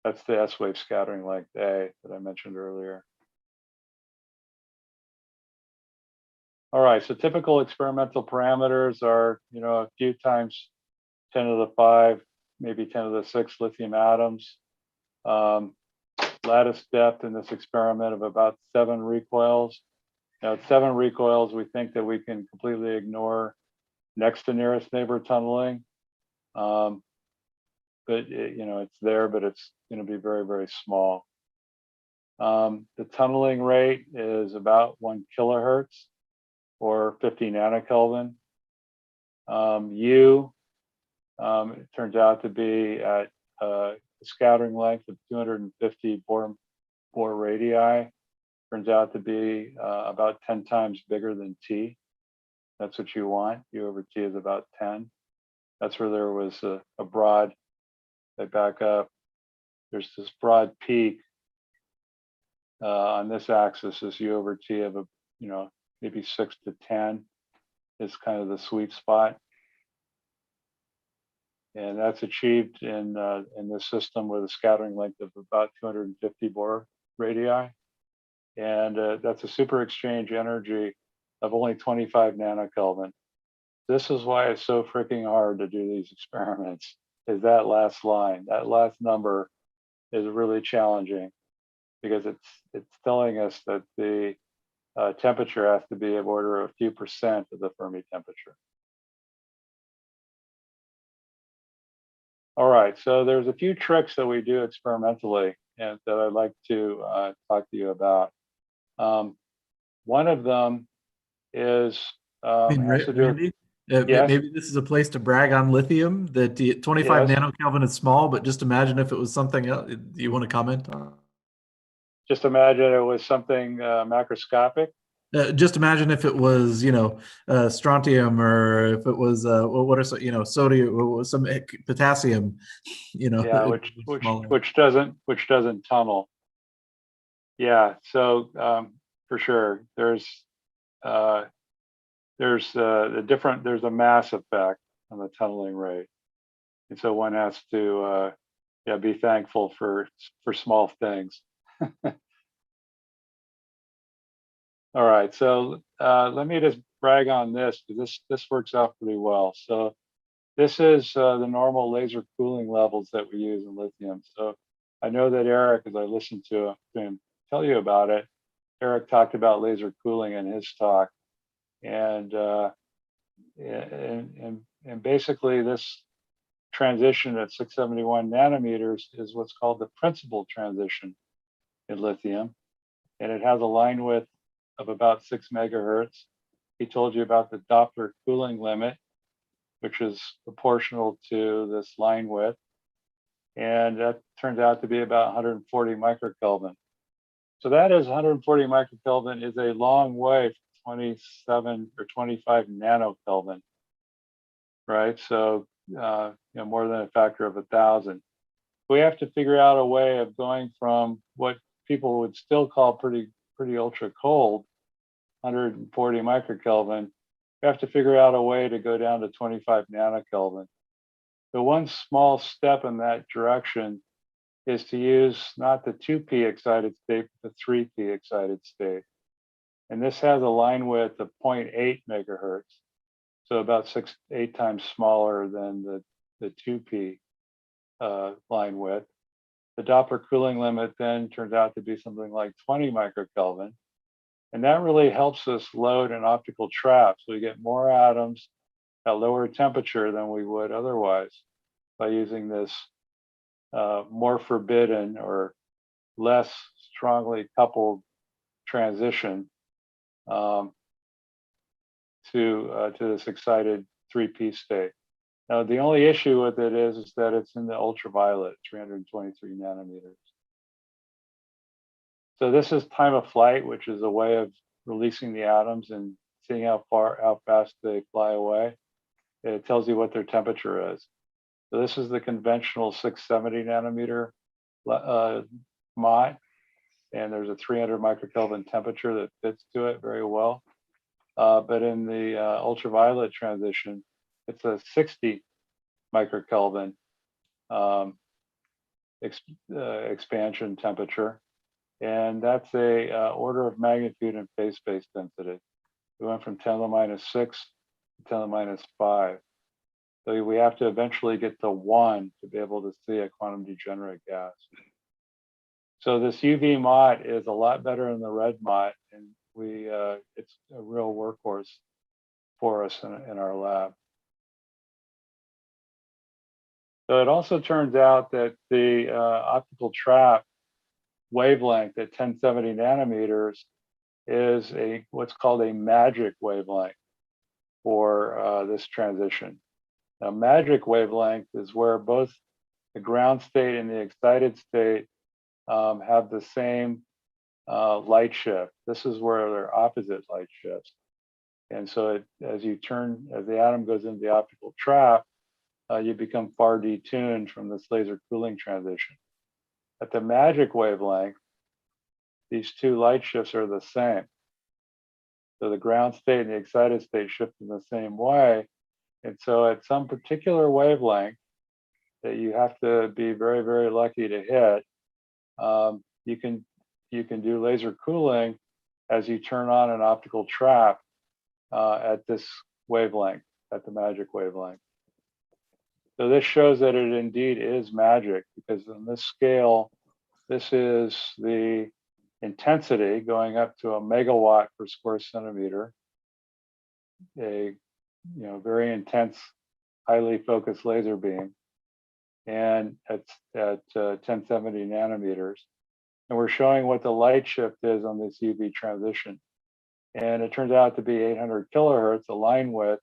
That's the S-wave scattering length A that I mentioned earlier. All right, so typical experimental parameters are, a few times 10 to the 5, maybe 10 to the 6 lithium atoms. Lattice depth in this experiment of about 7 recoils. Now, at 7 recoils, we think that we can completely ignore next to nearest neighbor tunneling. But it's there, but it's going to be very, very small. The tunneling rate is about 1 kilohertz or 50 nanokelvin. It turns out to be at a scattering length of 250 Bohr radii. Turns out to be about 10 times bigger than T. That's what you want. U over T is about 10. That's where there was a broad, I back up, there's this broad peak on this axis is U over T of maybe 6 to 10 is kind of the sweet spot. And that's achieved in this system with a scattering length of about 250 Bohr radii. And that's a super exchange energy of only 25 nanokelvin. This is why it's so freaking hard to do these experiments, is that last line. That last number is really challenging because it's telling us that the temperature has to be of order of a few percent of the Fermi temperature. All right, so there's a few tricks that we do experimentally and that I'd like to talk to you about. One of them is Randy, yes? maybe this is a place to brag on lithium, that 25 Yes. nanokelvin is small, but just imagine if it was something else. Do you want to comment on? Just imagine it was something macroscopic. Just imagine if it was, strontium, or if it was, what are sodium, some potassium, Yeah, which doesn't tunnel. Yeah, so for sure, there's a mass effect on the tunneling rate, and so one has to be thankful for small things. All right, so let me just brag on this because this works out pretty well. So this is the normal laser cooling levels that we use in lithium. So I know that Eric, as I listened to him tell you about it, Eric talked about laser cooling in his talk, and basically this transition at 671 nanometers is what's called the principal transition in lithium, and it has a line width of about 6 megahertz. He told you about the Doppler cooling limit, which is proportional to this line width, and that turns out to be about 140 microkelvin. So that is 140 microkelvin is a long way from 27 or 25 nanokelvin, right? So more than a factor of 1,000. We have to figure out a way of going from what people would still call pretty ultra cold, 140 microkelvin. We have to figure out a way to go down to 25 nanokelvin. The one small step in that direction is to use not the 2p excited state, but the 3p excited state. And this has a line width of 0.8 megahertz. So about 8 times smaller than the 2p line width. The Doppler cooling limit then turns out to be something like 20 microkelvin. And that really helps us load an optical trap. So we get more atoms at lower temperature than we would otherwise by using this more forbidden or less strongly coupled transition to this excited 3p state. Now, the only issue with it is that it's in the ultraviolet, 323 nanometers. So this is time of flight, which is a way of releasing the atoms and seeing how fast they fly away. It tells you what their temperature is. So this is the conventional 670 nanometer MOT, and there's a 300 microkelvin temperature that fits to it very well. But in the ultraviolet transition, it's a 60 microkelvin expansion temperature. And that's a order of magnitude in phase space density. We went from 10 to the minus 6 to 10 to the minus 5. So we have to eventually get to 1 to be able to see a quantum degenerate gas. So this UV MOT is a lot better than the red MOT, and it's a real workhorse for us in our lab. So it also turns out that the optical trap wavelength at 1070 nanometers is what's called a magic wavelength for this transition. Now, magic wavelength is where both the ground state and the excited state have the same light shift. This is where they're opposite light shifts. And so as the atom goes into the optical trap, you become far detuned from this laser cooling transition. At the magic wavelength, these two light shifts are the same. So the ground state and the excited state shift in the same way. And so at some particular wavelength that you have to be very, very lucky to hit, you can do laser cooling as you turn on an optical trap at this wavelength, at the magic wavelength. So this shows that it indeed is magic, because in this scale, this is the intensity going up to a megawatt per square centimeter, a very intense, highly focused laser beam, and at 1070 nanometers. And we're showing what the light shift is on this UV transition. And it turns out to be 800 kilohertz, a line width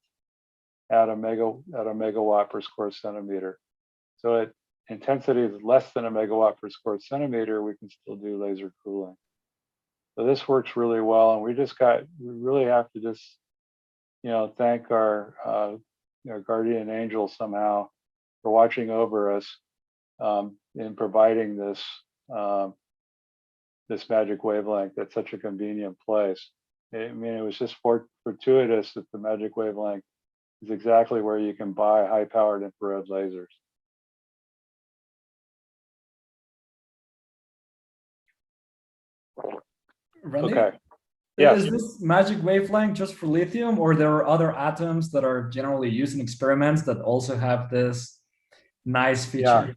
at a megawatt per square centimeter. So at intensity is less than a megawatt per square centimeter, we can still do laser cooling. So this works really well, and we really have to just, thank our guardian angel somehow for watching over us in providing this this magic wavelength at such a convenient place. I mean, it was just fortuitous that the magic wavelength is exactly where you can buy high-powered infrared lasers. Randy? Okay. Yeah. Is this magic wavelength just for lithium, or there are other atoms that are generally used in experiments that also have this nice feature?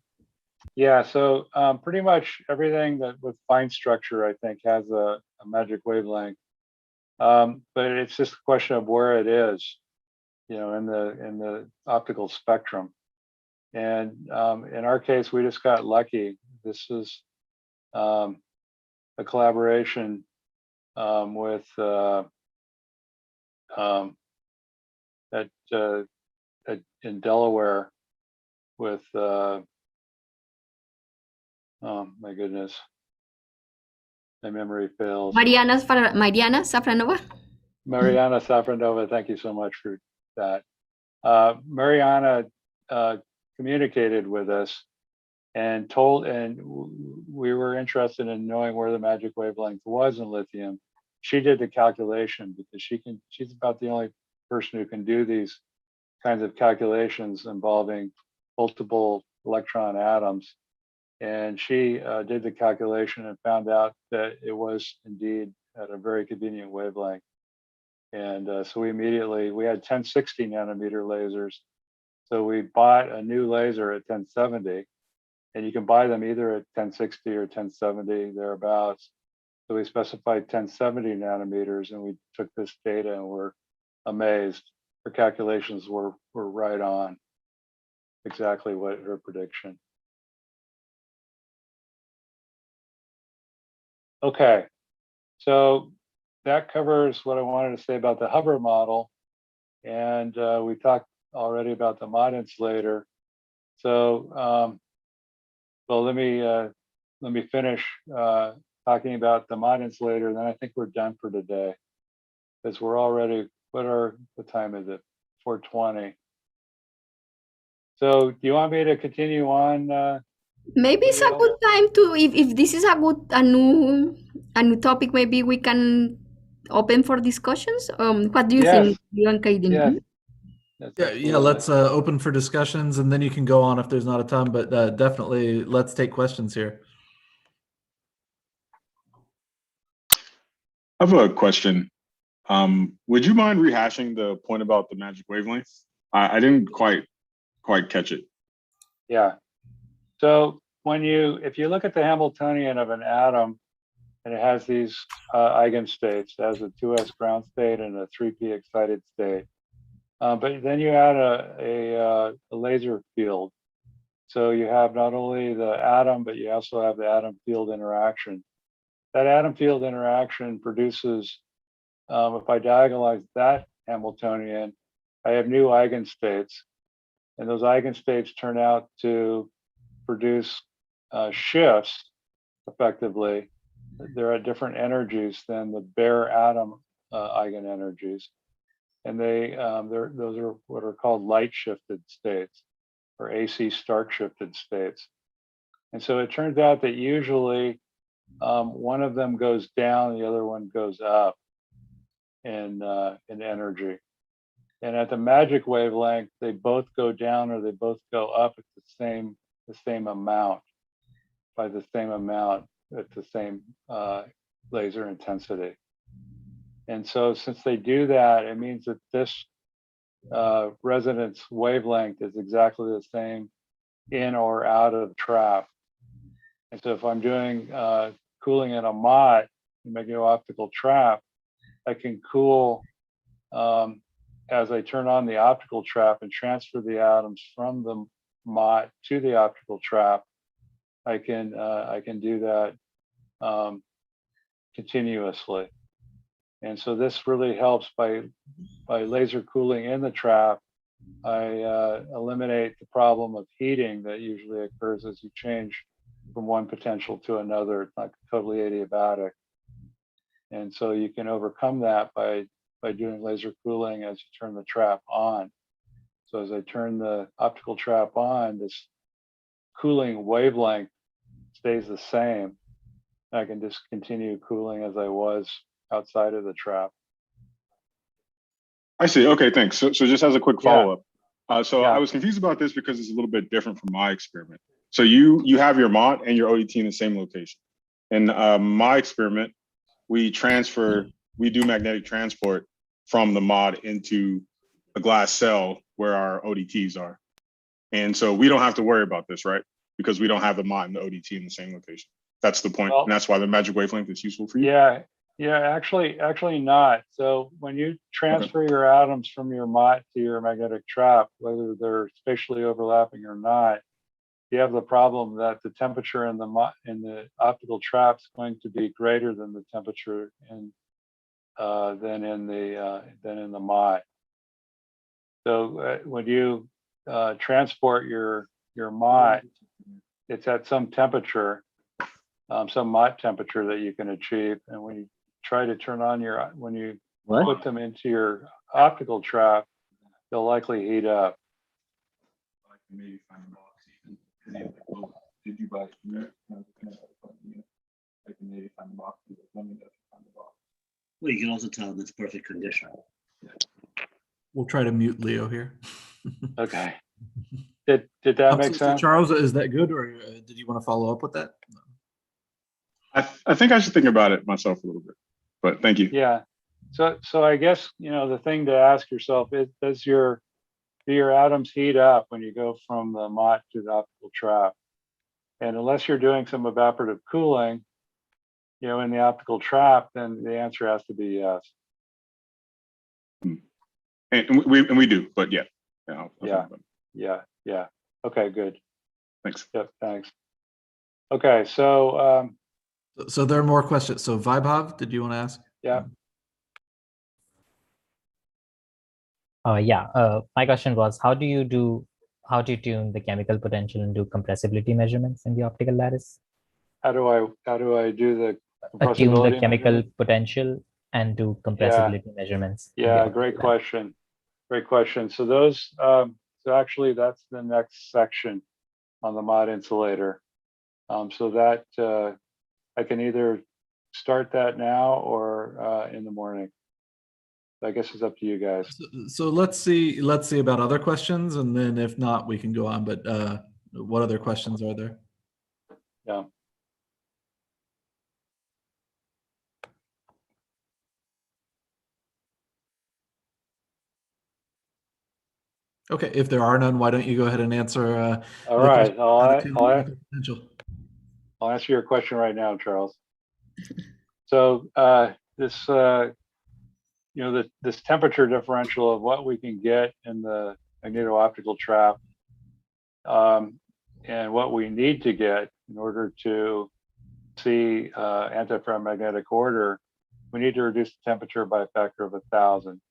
Yeah. So pretty much everything that with fine structure, I think, has a magic wavelength. But it's just a question of where it is, in the optical spectrum. And in our case, we just got lucky. This is a collaboration with in Delaware with oh my goodness, My memory fails. Mariana Safranova. Mariana Safranova, thank you so much for that. Mariana communicated with us and we were interested in knowing where the magic wavelength was in lithium. She did the calculation because she's about the only person who can do these kinds of calculations involving multiple electron atoms. And she did the calculation and found out that it was indeed at a very convenient wavelength. And so we had 1060 nanometer lasers. So we bought a new laser at 1070, and you can buy them either at 1060 or 1070, thereabouts. So we specified 1070 nanometers, and we took this data and we're amazed. Her calculations were right on, exactly what her prediction. Okay, so that covers what I wanted to say about the Hubbard model. And we talked already about the mod insulator. So, well, let me finish talking about the mod insulator, and then I think we're done for today, because we're already, what time is it? 4:20. So do you want me to continue on? Maybe it's a good time to, if this is a new topic, maybe we can open for discussions. What do you think, you and Kaiden? Yeah, let's open for discussions, and then you can go on if there's not a ton, but definitely let's take questions here. I have a question. Would you mind rehashing the point about the magic wavelength? I didn't quite catch it. Yeah. So if you look at the Hamiltonian of an atom, and it has these eigenstates, it has a 2s ground state and a 3p excited state. But then you add a laser field. So you have not only the atom, but you also have the atom field interaction. That atom field interaction produces, if I diagonalize that Hamiltonian, I have new eigenstates. And those eigenstates turn out to produce shifts, effectively. They're at different energies than the bare atom eigenenergies. And those are what are called light shifted states, or AC stark shifted states. And so it turns out that usually one of them goes down, the other one goes up in energy. And at the magic wavelength, they both go down or they both go up at the same amount, by the same amount at the same laser intensity. And so since they do that, it means that this resonance wavelength is exactly the same in or out of the trap. And so if I'm doing cooling in a MOT, magneto-optical trap, I can cool as I turn on the optical trap and transfer the atoms from the MOT to the optical trap. I can do that continuously. And so this really helps by laser cooling in the trap. I eliminate the problem of heating that usually occurs as you change from one potential to another. It's not totally adiabatic. And so you can overcome that by doing laser cooling as you turn the trap on. So as I turn the optical trap on, this cooling wavelength stays the same. I can just continue cooling as I was outside of the trap. I see. Okay, thanks. So just as a quick follow-up. I was confused about this because it's a little bit different from my experiment. So you have your MOT and your ODT in the same location. In my experiment, we do magnetic transport from the MOT into a glass cell where our ODTs are. And so we don't have to worry about this, right? Because we don't have the MOT and the ODT in the same location. That's the point. And that's why the magic wavelength is useful for you. Yeah, actually not. So when you transfer your atoms from your MOT to your magnetic trap, whether they're spatially overlapping or not, you have the problem that the temperature in the optical trap is going to be greater than the temperature than in the MOT. So when you transport your MOT, it's at some temperature, some Mott temperature that you can achieve. And when you try to turn on when you put them into your optical trap, they'll likely heat up. I can maybe find the box even. Did you buy it? I can maybe find the box. Let me find the box. Well, you can also tell them it's perfect condition. We'll try to mute Leo here. Okay. Did that make sense? Charles, is that good, or did you want to follow up with that? I think I should think about it myself a little bit, but thank you. Yeah. So I guess, the thing to ask yourself is, do your atoms heat up when you go from the Mott to the optical trap? And unless you're doing some evaporative cooling, in the optical trap, then the answer has to be yes. And we do, but yeah. Yeah. Okay, good. Thanks. Yep, thanks. Okay, so so there are more questions. So Vaibhav, did you want to ask? Yeah. My question was, how do you tune the chemical potential and do compressibility measurements in the optical lattice? How do I do the tune the chemical potential and do compressibility measurements? Yeah, great question. Great question. So those, so actually that's the next section on the Mott insulator. So that I can either start that now or in the morning. I guess it's up to you guys. So let's see about other questions, and then if not, we can go on. But what other questions are there? Yeah. Okay, if there are none, why don't you go ahead and answer? All right, I'll answer your question right now, Charles. So this this temperature differential of what we can get in the magneto-optical trap and what we need to get in order to see antiferromagnetic order, we need to reduce the temperature by a factor of 1,000.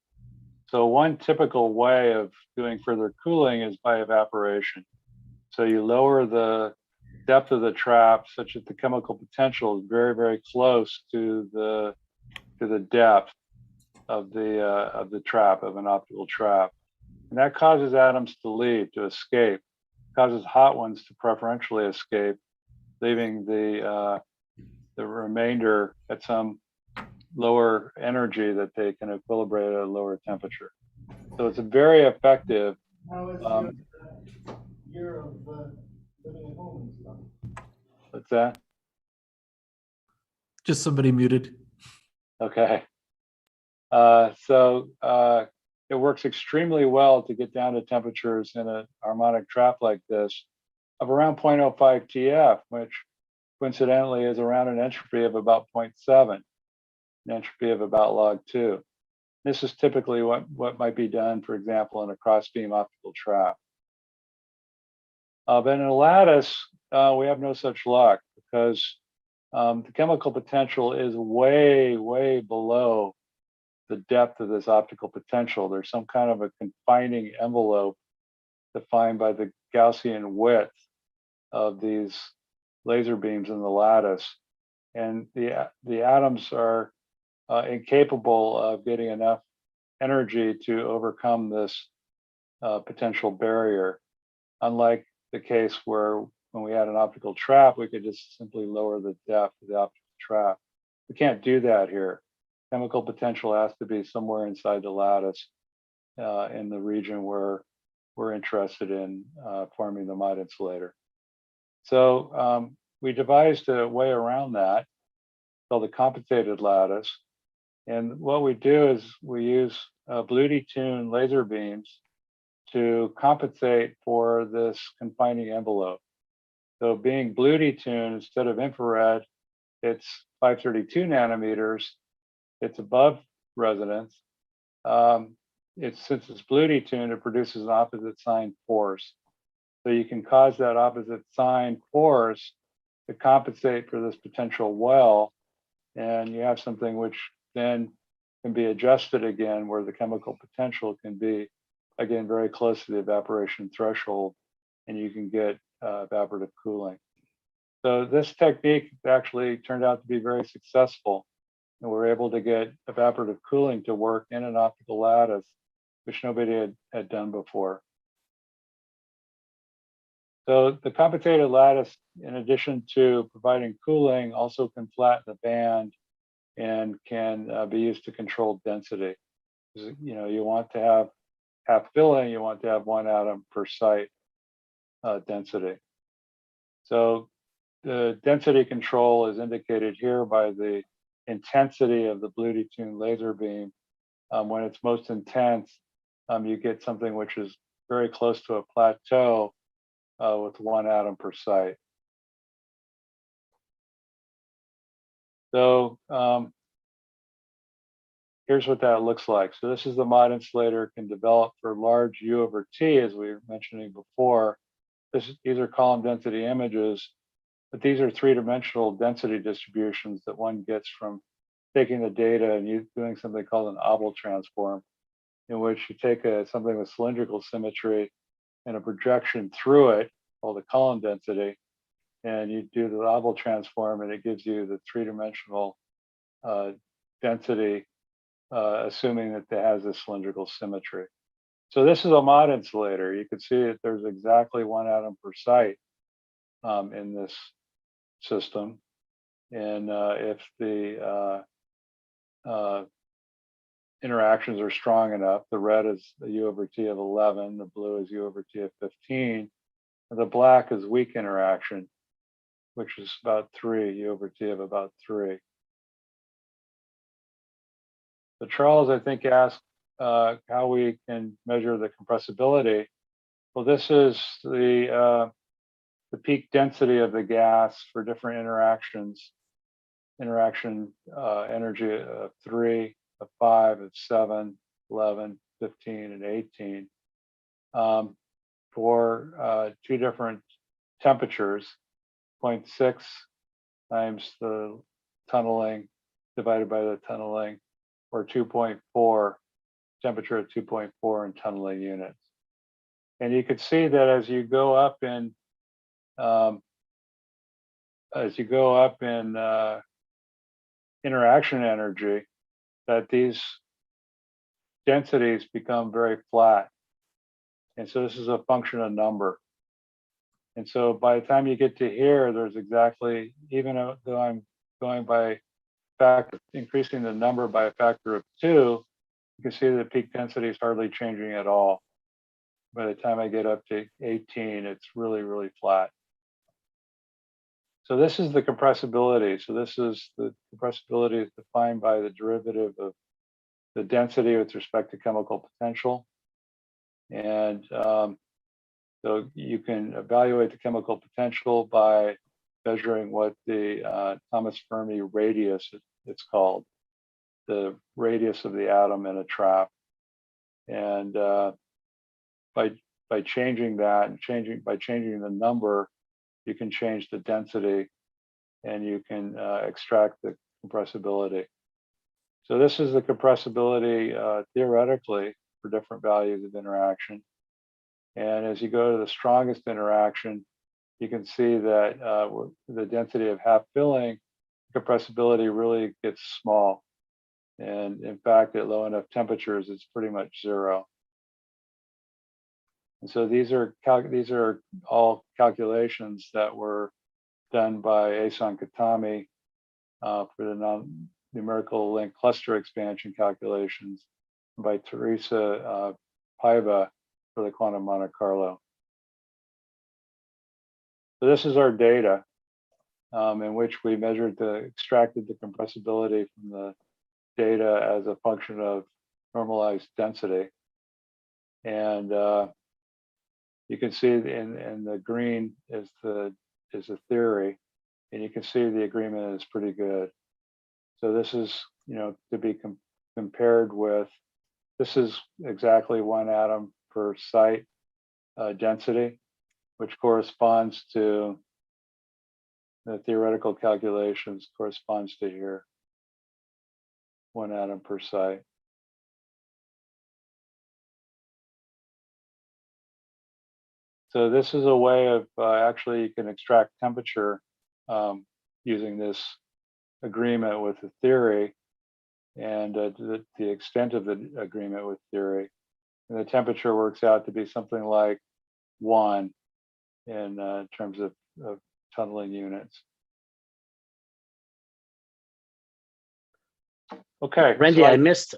So one typical way of doing further cooling is by evaporation. So you lower the depth of the trap such that the chemical potential is very, very close to the depth of the trap, of an optical trap. And that causes atoms to leave, to escape, causes hot ones to preferentially escape, leaving the remainder at some lower energy that they can equilibrate at a lower temperature. So it's a very effective. How is your year of living at home and stuff? What's that? Just somebody muted. Okay. So it works extremely well to get down to temperatures in an harmonic trap like this of around 0.05 TF, which coincidentally is around an entropy of about 0.7, an entropy of about log 2. This is typically what might be done, for example, in a cross-beam optical trap. But in a lattice, we have no such luck because the chemical potential is way, way below the depth of this optical potential. There's some kind of a confining envelope defined by the Gaussian width of these laser beams in the lattice. And the atoms are incapable of getting enough energy to overcome this potential barrier. Unlike the case where when we had an optical trap, we could just simply lower the depth of the optical trap. We can't do that here. Chemical potential has to be somewhere inside the lattice in the region where we're interested in forming the Mott insulator. So we devised a way around that called the compensated lattice. And what we do is we use Bluetooth-tuned laser beams to compensate for this confining envelope. So being Bluetooth-tuned instead of infrared, it's 532 nanometers. It's above resonance. Since it's Bluetooth-tuned, it produces an opposite sign force. So you can cause that opposite sign force to compensate for this potential well, and you have something which then can be adjusted again, where the chemical potential can be, again, very close to the evaporation threshold, and you can get evaporative cooling. So this technique actually turned out to be very successful, and we're able to get evaporative cooling to work in an optical lattice, which nobody had done before. So the computated lattice, in addition to providing cooling, also can flatten the band and can be used to control density. You know, you want to have half filling, you want to have 1 atom per site density. So the density control is indicated here by the intensity of the blue detuned laser beam. When it's most intense, you get something which is very close to a plateau with 1 atom per site. So here's what that looks like. So this is the mod insulator, can develop for large U over T, as we were mentioning before. These are column density images, but these are 3-dimensional density distributions that one gets from taking the data and doing something called an Optical transform, in which you take something with cylindrical symmetry and a projection through it, called the column density, and you do the Optical transform, and it gives you the 3-dimensional density, assuming that it has a cylindrical symmetry. So this is a mod insulator. You can see that there's exactly 1 atom per site in this system. And if the interactions are strong enough, the red is a U over T of 11, the blue is U over T of 15, and the black is weak interaction, which is about 3, U over T of about 3. So Charles, I think, asked how we can measure the compressibility. Well, this is the peak density of the gas for different interactions. Interaction energy of 3, of 5, of 7, 11, 15, and 18 for 2 different temperatures, 0.6 times the tunneling divided by the tunneling, or 2.4, temperature at 2.4 in tunneling units. And you could see that as you go up in interaction energy, that these densities become very flat. And so this is a function of number. And so by the time you get to here, there's exactly, even though I'm going by increasing the number by a factor of 2, you can see the peak density is hardly changing at all. By the time I get up to 18, it's really, really flat. So this is the compressibility. So this is the compressibility is defined by the derivative of the density with respect to chemical potential. And so you can evaluate the chemical potential by measuring what the Thomas Fermi radius, it's called, the radius of the atom in a trap. And by changing that and by changing the number, you can change the density and you can extract the compressibility. So this is the compressibility theoretically for different values of interaction. And as you go to the strongest interaction, you can see that the density of half filling, compressibility really gets small. And in fact, at low enough temperatures, it's pretty much 0. And so these are all calculations that were done by Asan Katami for the non-numerical link cluster expansion calculations, and by Teresa Paiva for the quantum Monte Carlo. So this is our data in which we extracted the compressibility from the data as a function of normalized density. And you can see in the green is the theory, and you can see the agreement is pretty good. So this is, to be compared with, this is exactly 1 atom per site density, which corresponds to the theoretical calculations corresponds to here, 1 atom per site. So this is a way of actually you can extract temperature using this agreement with the theory and the extent of the agreement with theory. And the temperature works out to be something like 1 in terms of tunneling units. Okay, Randy, so I missed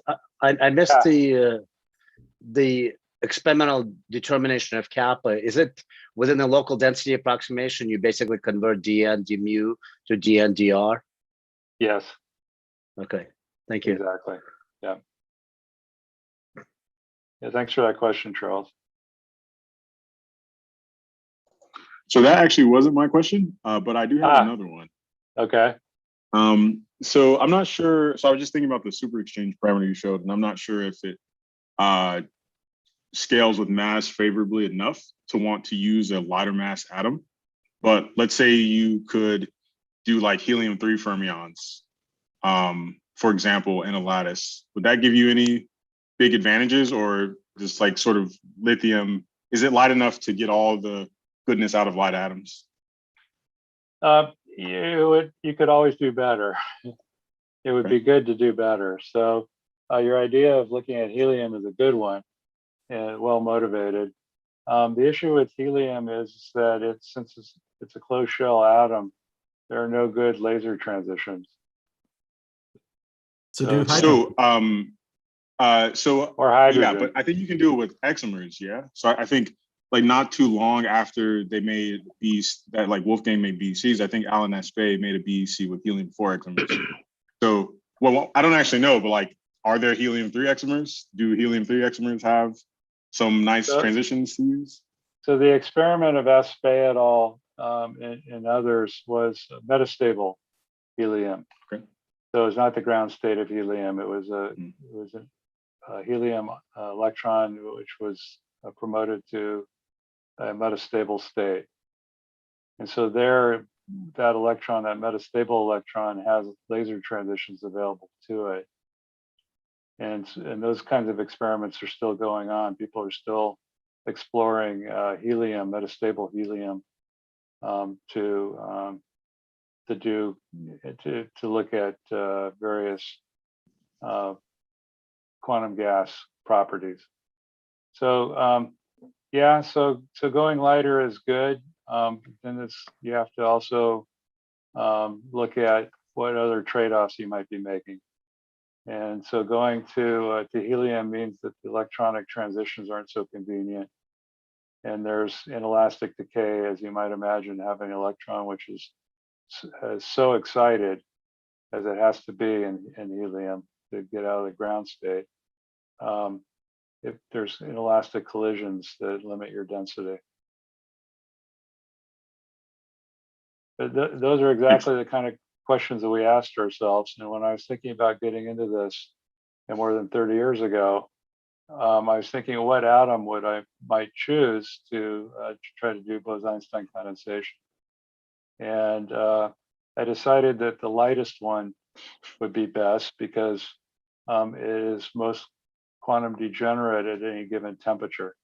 the experimental determination of kappa. Is it within the local density approximation? You basically convert dn d mu to dn dr. Yes. Okay. Thank you. Exactly. Yeah. Yeah. Thanks for that question, Charles. So that actually wasn't my question, but I do have another one. Okay. So I'm not sure. So I was just thinking about the super exchange parameter you showed, and I'm not sure if it scales with mass favorably enough to want to use a lighter mass atom. But let's say you could do like helium-3 fermions, for example, in a lattice. Would that give you any big advantages, or just like sort of lithium? Is it light enough to get all the goodness out of light atoms? You could always do better. It would be good to do better. So your idea of looking at helium is a good one and well motivated. The issue with helium is that since it's a closed shell atom, there are no good laser transitions. So do hydrogen. Or hydrogen. Yeah, but I think you can do it with hexamers. Yeah. So I think like not too long after they made that like Wolfgang made BECs, I think Alan Aspect made a BEC with helium-4 hexamers. So, well, I don't actually know, but like, are there helium-3 hexamers? Do helium-3 hexamers have some nice transitions to use? So the experiment of Aspect et al. And others was metastable helium. Okay. So it's not the ground state of helium. It was a helium electron which was promoted to a metastable state. And so there, that electron, that metastable electron, has laser transitions available to it. And those kinds of experiments are still going on. People are still exploring helium, metastable helium, to look at various quantum gas properties. So yeah, so going lighter is good. Then you have to also look at what other trade-offs you might be making. And so going to helium means that the electronic transitions aren't so convenient. And there's inelastic decay, as you might imagine, having an electron which is so excited as it has to be in helium to get out of the ground state. If there's inelastic collisions that limit your density. But those are exactly the kind of questions that we asked ourselves. And when I was thinking about getting into this more than 30 years ago, I was thinking, what atom might choose to try to do Bose-Einstein condensation? And I decided that the lightest one would be best because it is most quantum degenerate at any given temperature.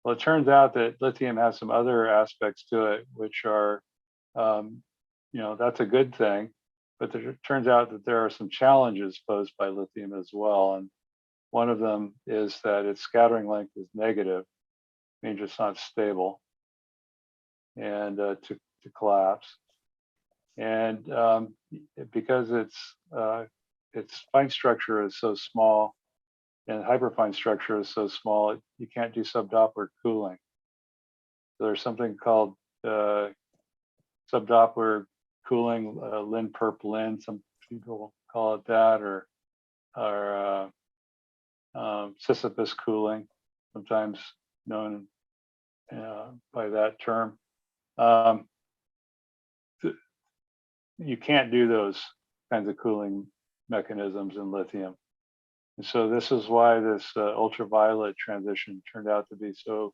Well, it turns out that lithium has some other aspects to it, which are, that's a good thing, but it turns out that there are some challenges posed by lithium as well. And one of them is that its scattering length is negative, means it's not stable, and to collapse. And because its fine structure is so small and hyperfine structure is so small, you can't do subdoppler cooling. So there's something called subdoppler cooling, Lin perp Lin, some people call it that, or Sisyphus cooling, sometimes known by that term. You can't do those kinds of cooling mechanisms in lithium. And so this is why this ultraviolet transition turned out to be so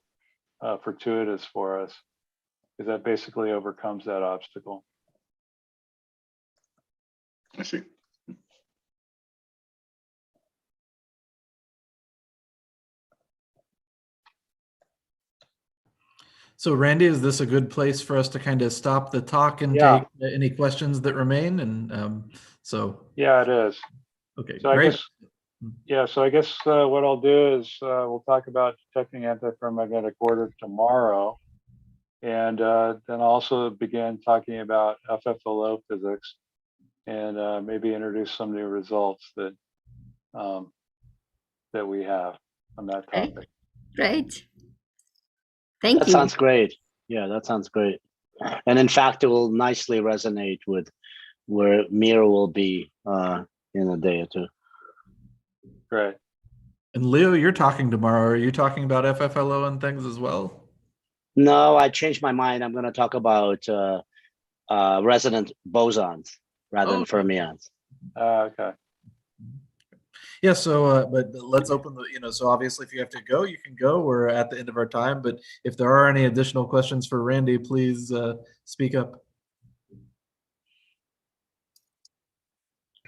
fortuitous for us, because that basically overcomes that obstacle. I see. So Randy, is this a good place for us to kind of stop the talk and Yeah. take any questions that remain? And yeah, it is. Okay, So great. I guess what I'll do is we'll talk about detecting antiferromagnetic order tomorrow, and then also begin talking about FFLO physics, and maybe introduce some new results that that we have on that topic. Great. Thank That you. sounds great. Yeah, that sounds great. And in fact, it will nicely resonate with where Mir will be in a day or two. Great. And Leo, you're talking tomorrow. Are you talking about FFLO and things as well? No, I changed my mind. I'm going to talk about resonant bosons rather than fermions. Okay. Yeah, so but let's open the, so obviously if you have to go, you can go. We're at the end of our time, but if there are any additional questions for Randy, please speak up.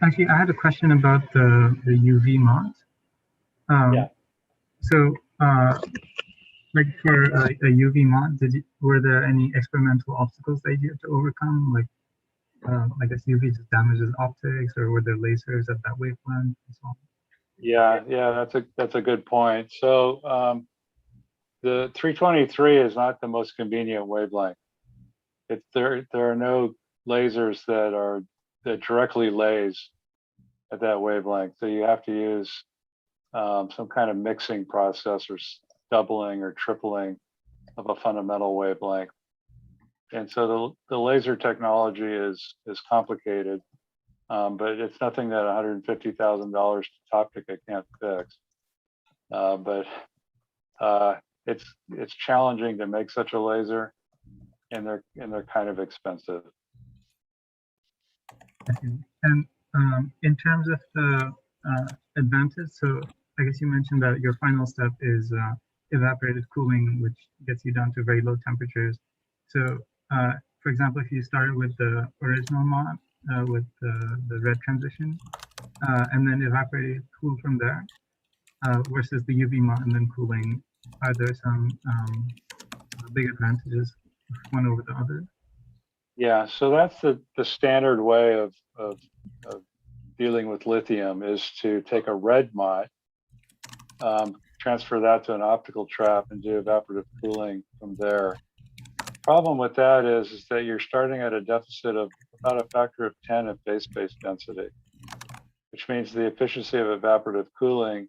Actually, I had a question about the UV mod. Yeah. So, like for a UV mod, were there any experimental obstacles that you had to overcome? Like, I guess UV just damages optics, or were there lasers at that wavelength and so on? Yeah, that's a good point. So the 323 is not the most convenient wavelength. There are no lasers that directly laze at that wavelength. So you have to use some kind of mixing process, or doubling or tripling of a fundamental wavelength. And so the laser technology is complicated, but it's nothing that $150,000 Optica can't fix. But it's challenging to make such a laser, and they're kind of expensive. And in terms of the advantage, so I guess you mentioned that your final step is evaporated cooling, which gets you down to very low temperatures. So, for example, if you started with the original mod with the red transition, and then evaporated cool from there, versus the UV mod and then cooling, are there some big advantages of one over the other? Yeah, so that's the standard way of dealing with lithium, is to take a red mod, transfer that to an optical trap, and do evaporative cooling from there. Problem with that is that you're starting at a deficit of about a factor of 10 of phase space density, which means the efficiency of evaporative cooling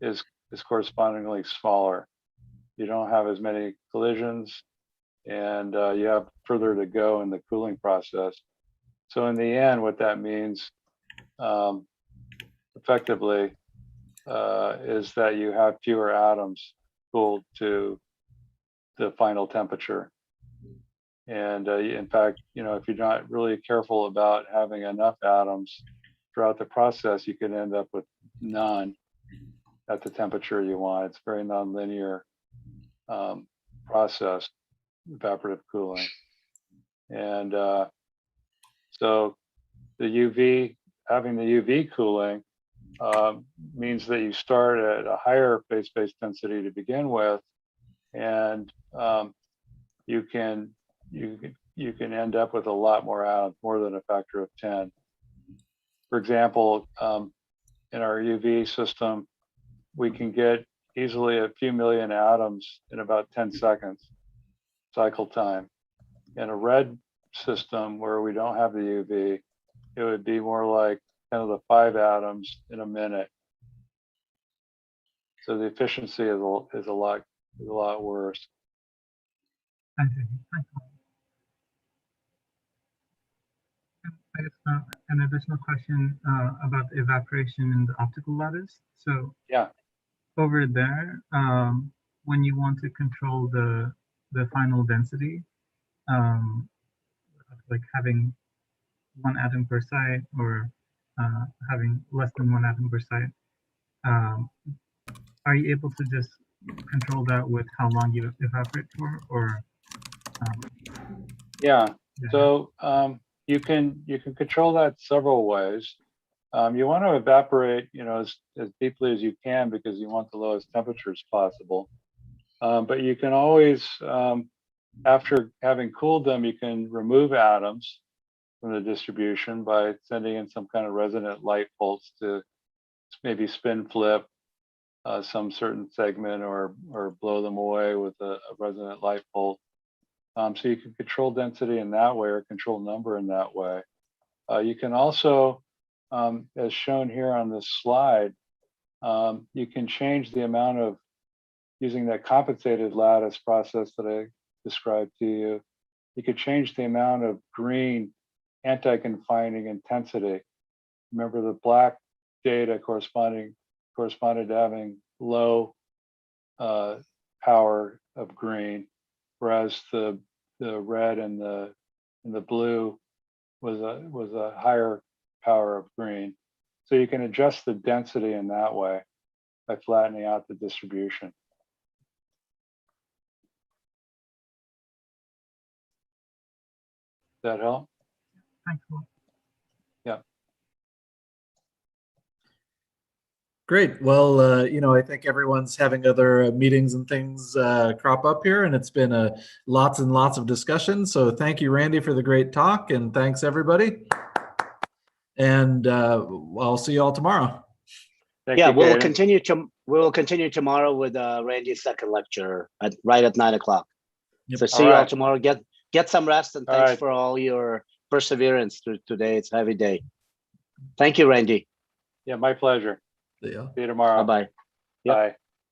is correspondingly smaller. You don't have as many collisions, and you have further to go in the cooling process. So in the end, what that means effectively is that you have fewer atoms cooled to the final temperature. And in fact, if you're not really careful about having enough atoms throughout the process, you can end up with none at the temperature you want. It's a very nonlinear process, evaporative cooling. And so having the UV cooling means that you start at a higher phase space density to begin with, and you can end up with a lot more atoms, more than a factor of 10. For example, in our UV system, we can get easily a few million atoms in about 10 seconds cycle time. In a red system where we don't have the UV, it would be more like kind of the 5 atoms in a minute. So the efficiency is a lot worse. I see. I guess an additional question about evaporation in the optical lattice. So yeah, over there, when you want to control the final density, like having 1 atom per site, or having less than 1 atom per site, are you able to just control that with how long you evaporate for, or? Yeah. So you can control that several ways. You want to evaporate, as deeply as you can, because you want the lowest temperatures possible. But you can always, after having cooled them, you can remove atoms from the distribution by sending in some kind of resonant light pulse to maybe spin flip some certain segment or blow them away with a resonant light pulse. So you can control density in that way or control number in that way. You can also, as shown here on this slide, you can change the amount of, using that compensated lattice process that I described to you, you could change the amount of green anti-confining intensity. Remember, the black data corresponded to having low power of green, whereas the red and the blue was a higher power of green. So you can adjust the density in that way by flattening out the distribution. Does that help? Thanks. Yeah. Great. Well, I think everyone's having other meetings and things crop up here, and it's been lots and lots of discussion. So thank you, Randy, for the great talk, and thanks everybody. And I'll see you all tomorrow. Thank Yeah, you, we'll Caden. continue tomorrow with Randy's second lecture right at 9 o'clock. Yep. So see you all tomorrow. Get some rest, and thanks for all your perseverance through today. It's a heavy day. Thank you, Randy. Yeah, my pleasure. See ya. See you tomorrow. Bye-bye. Bye.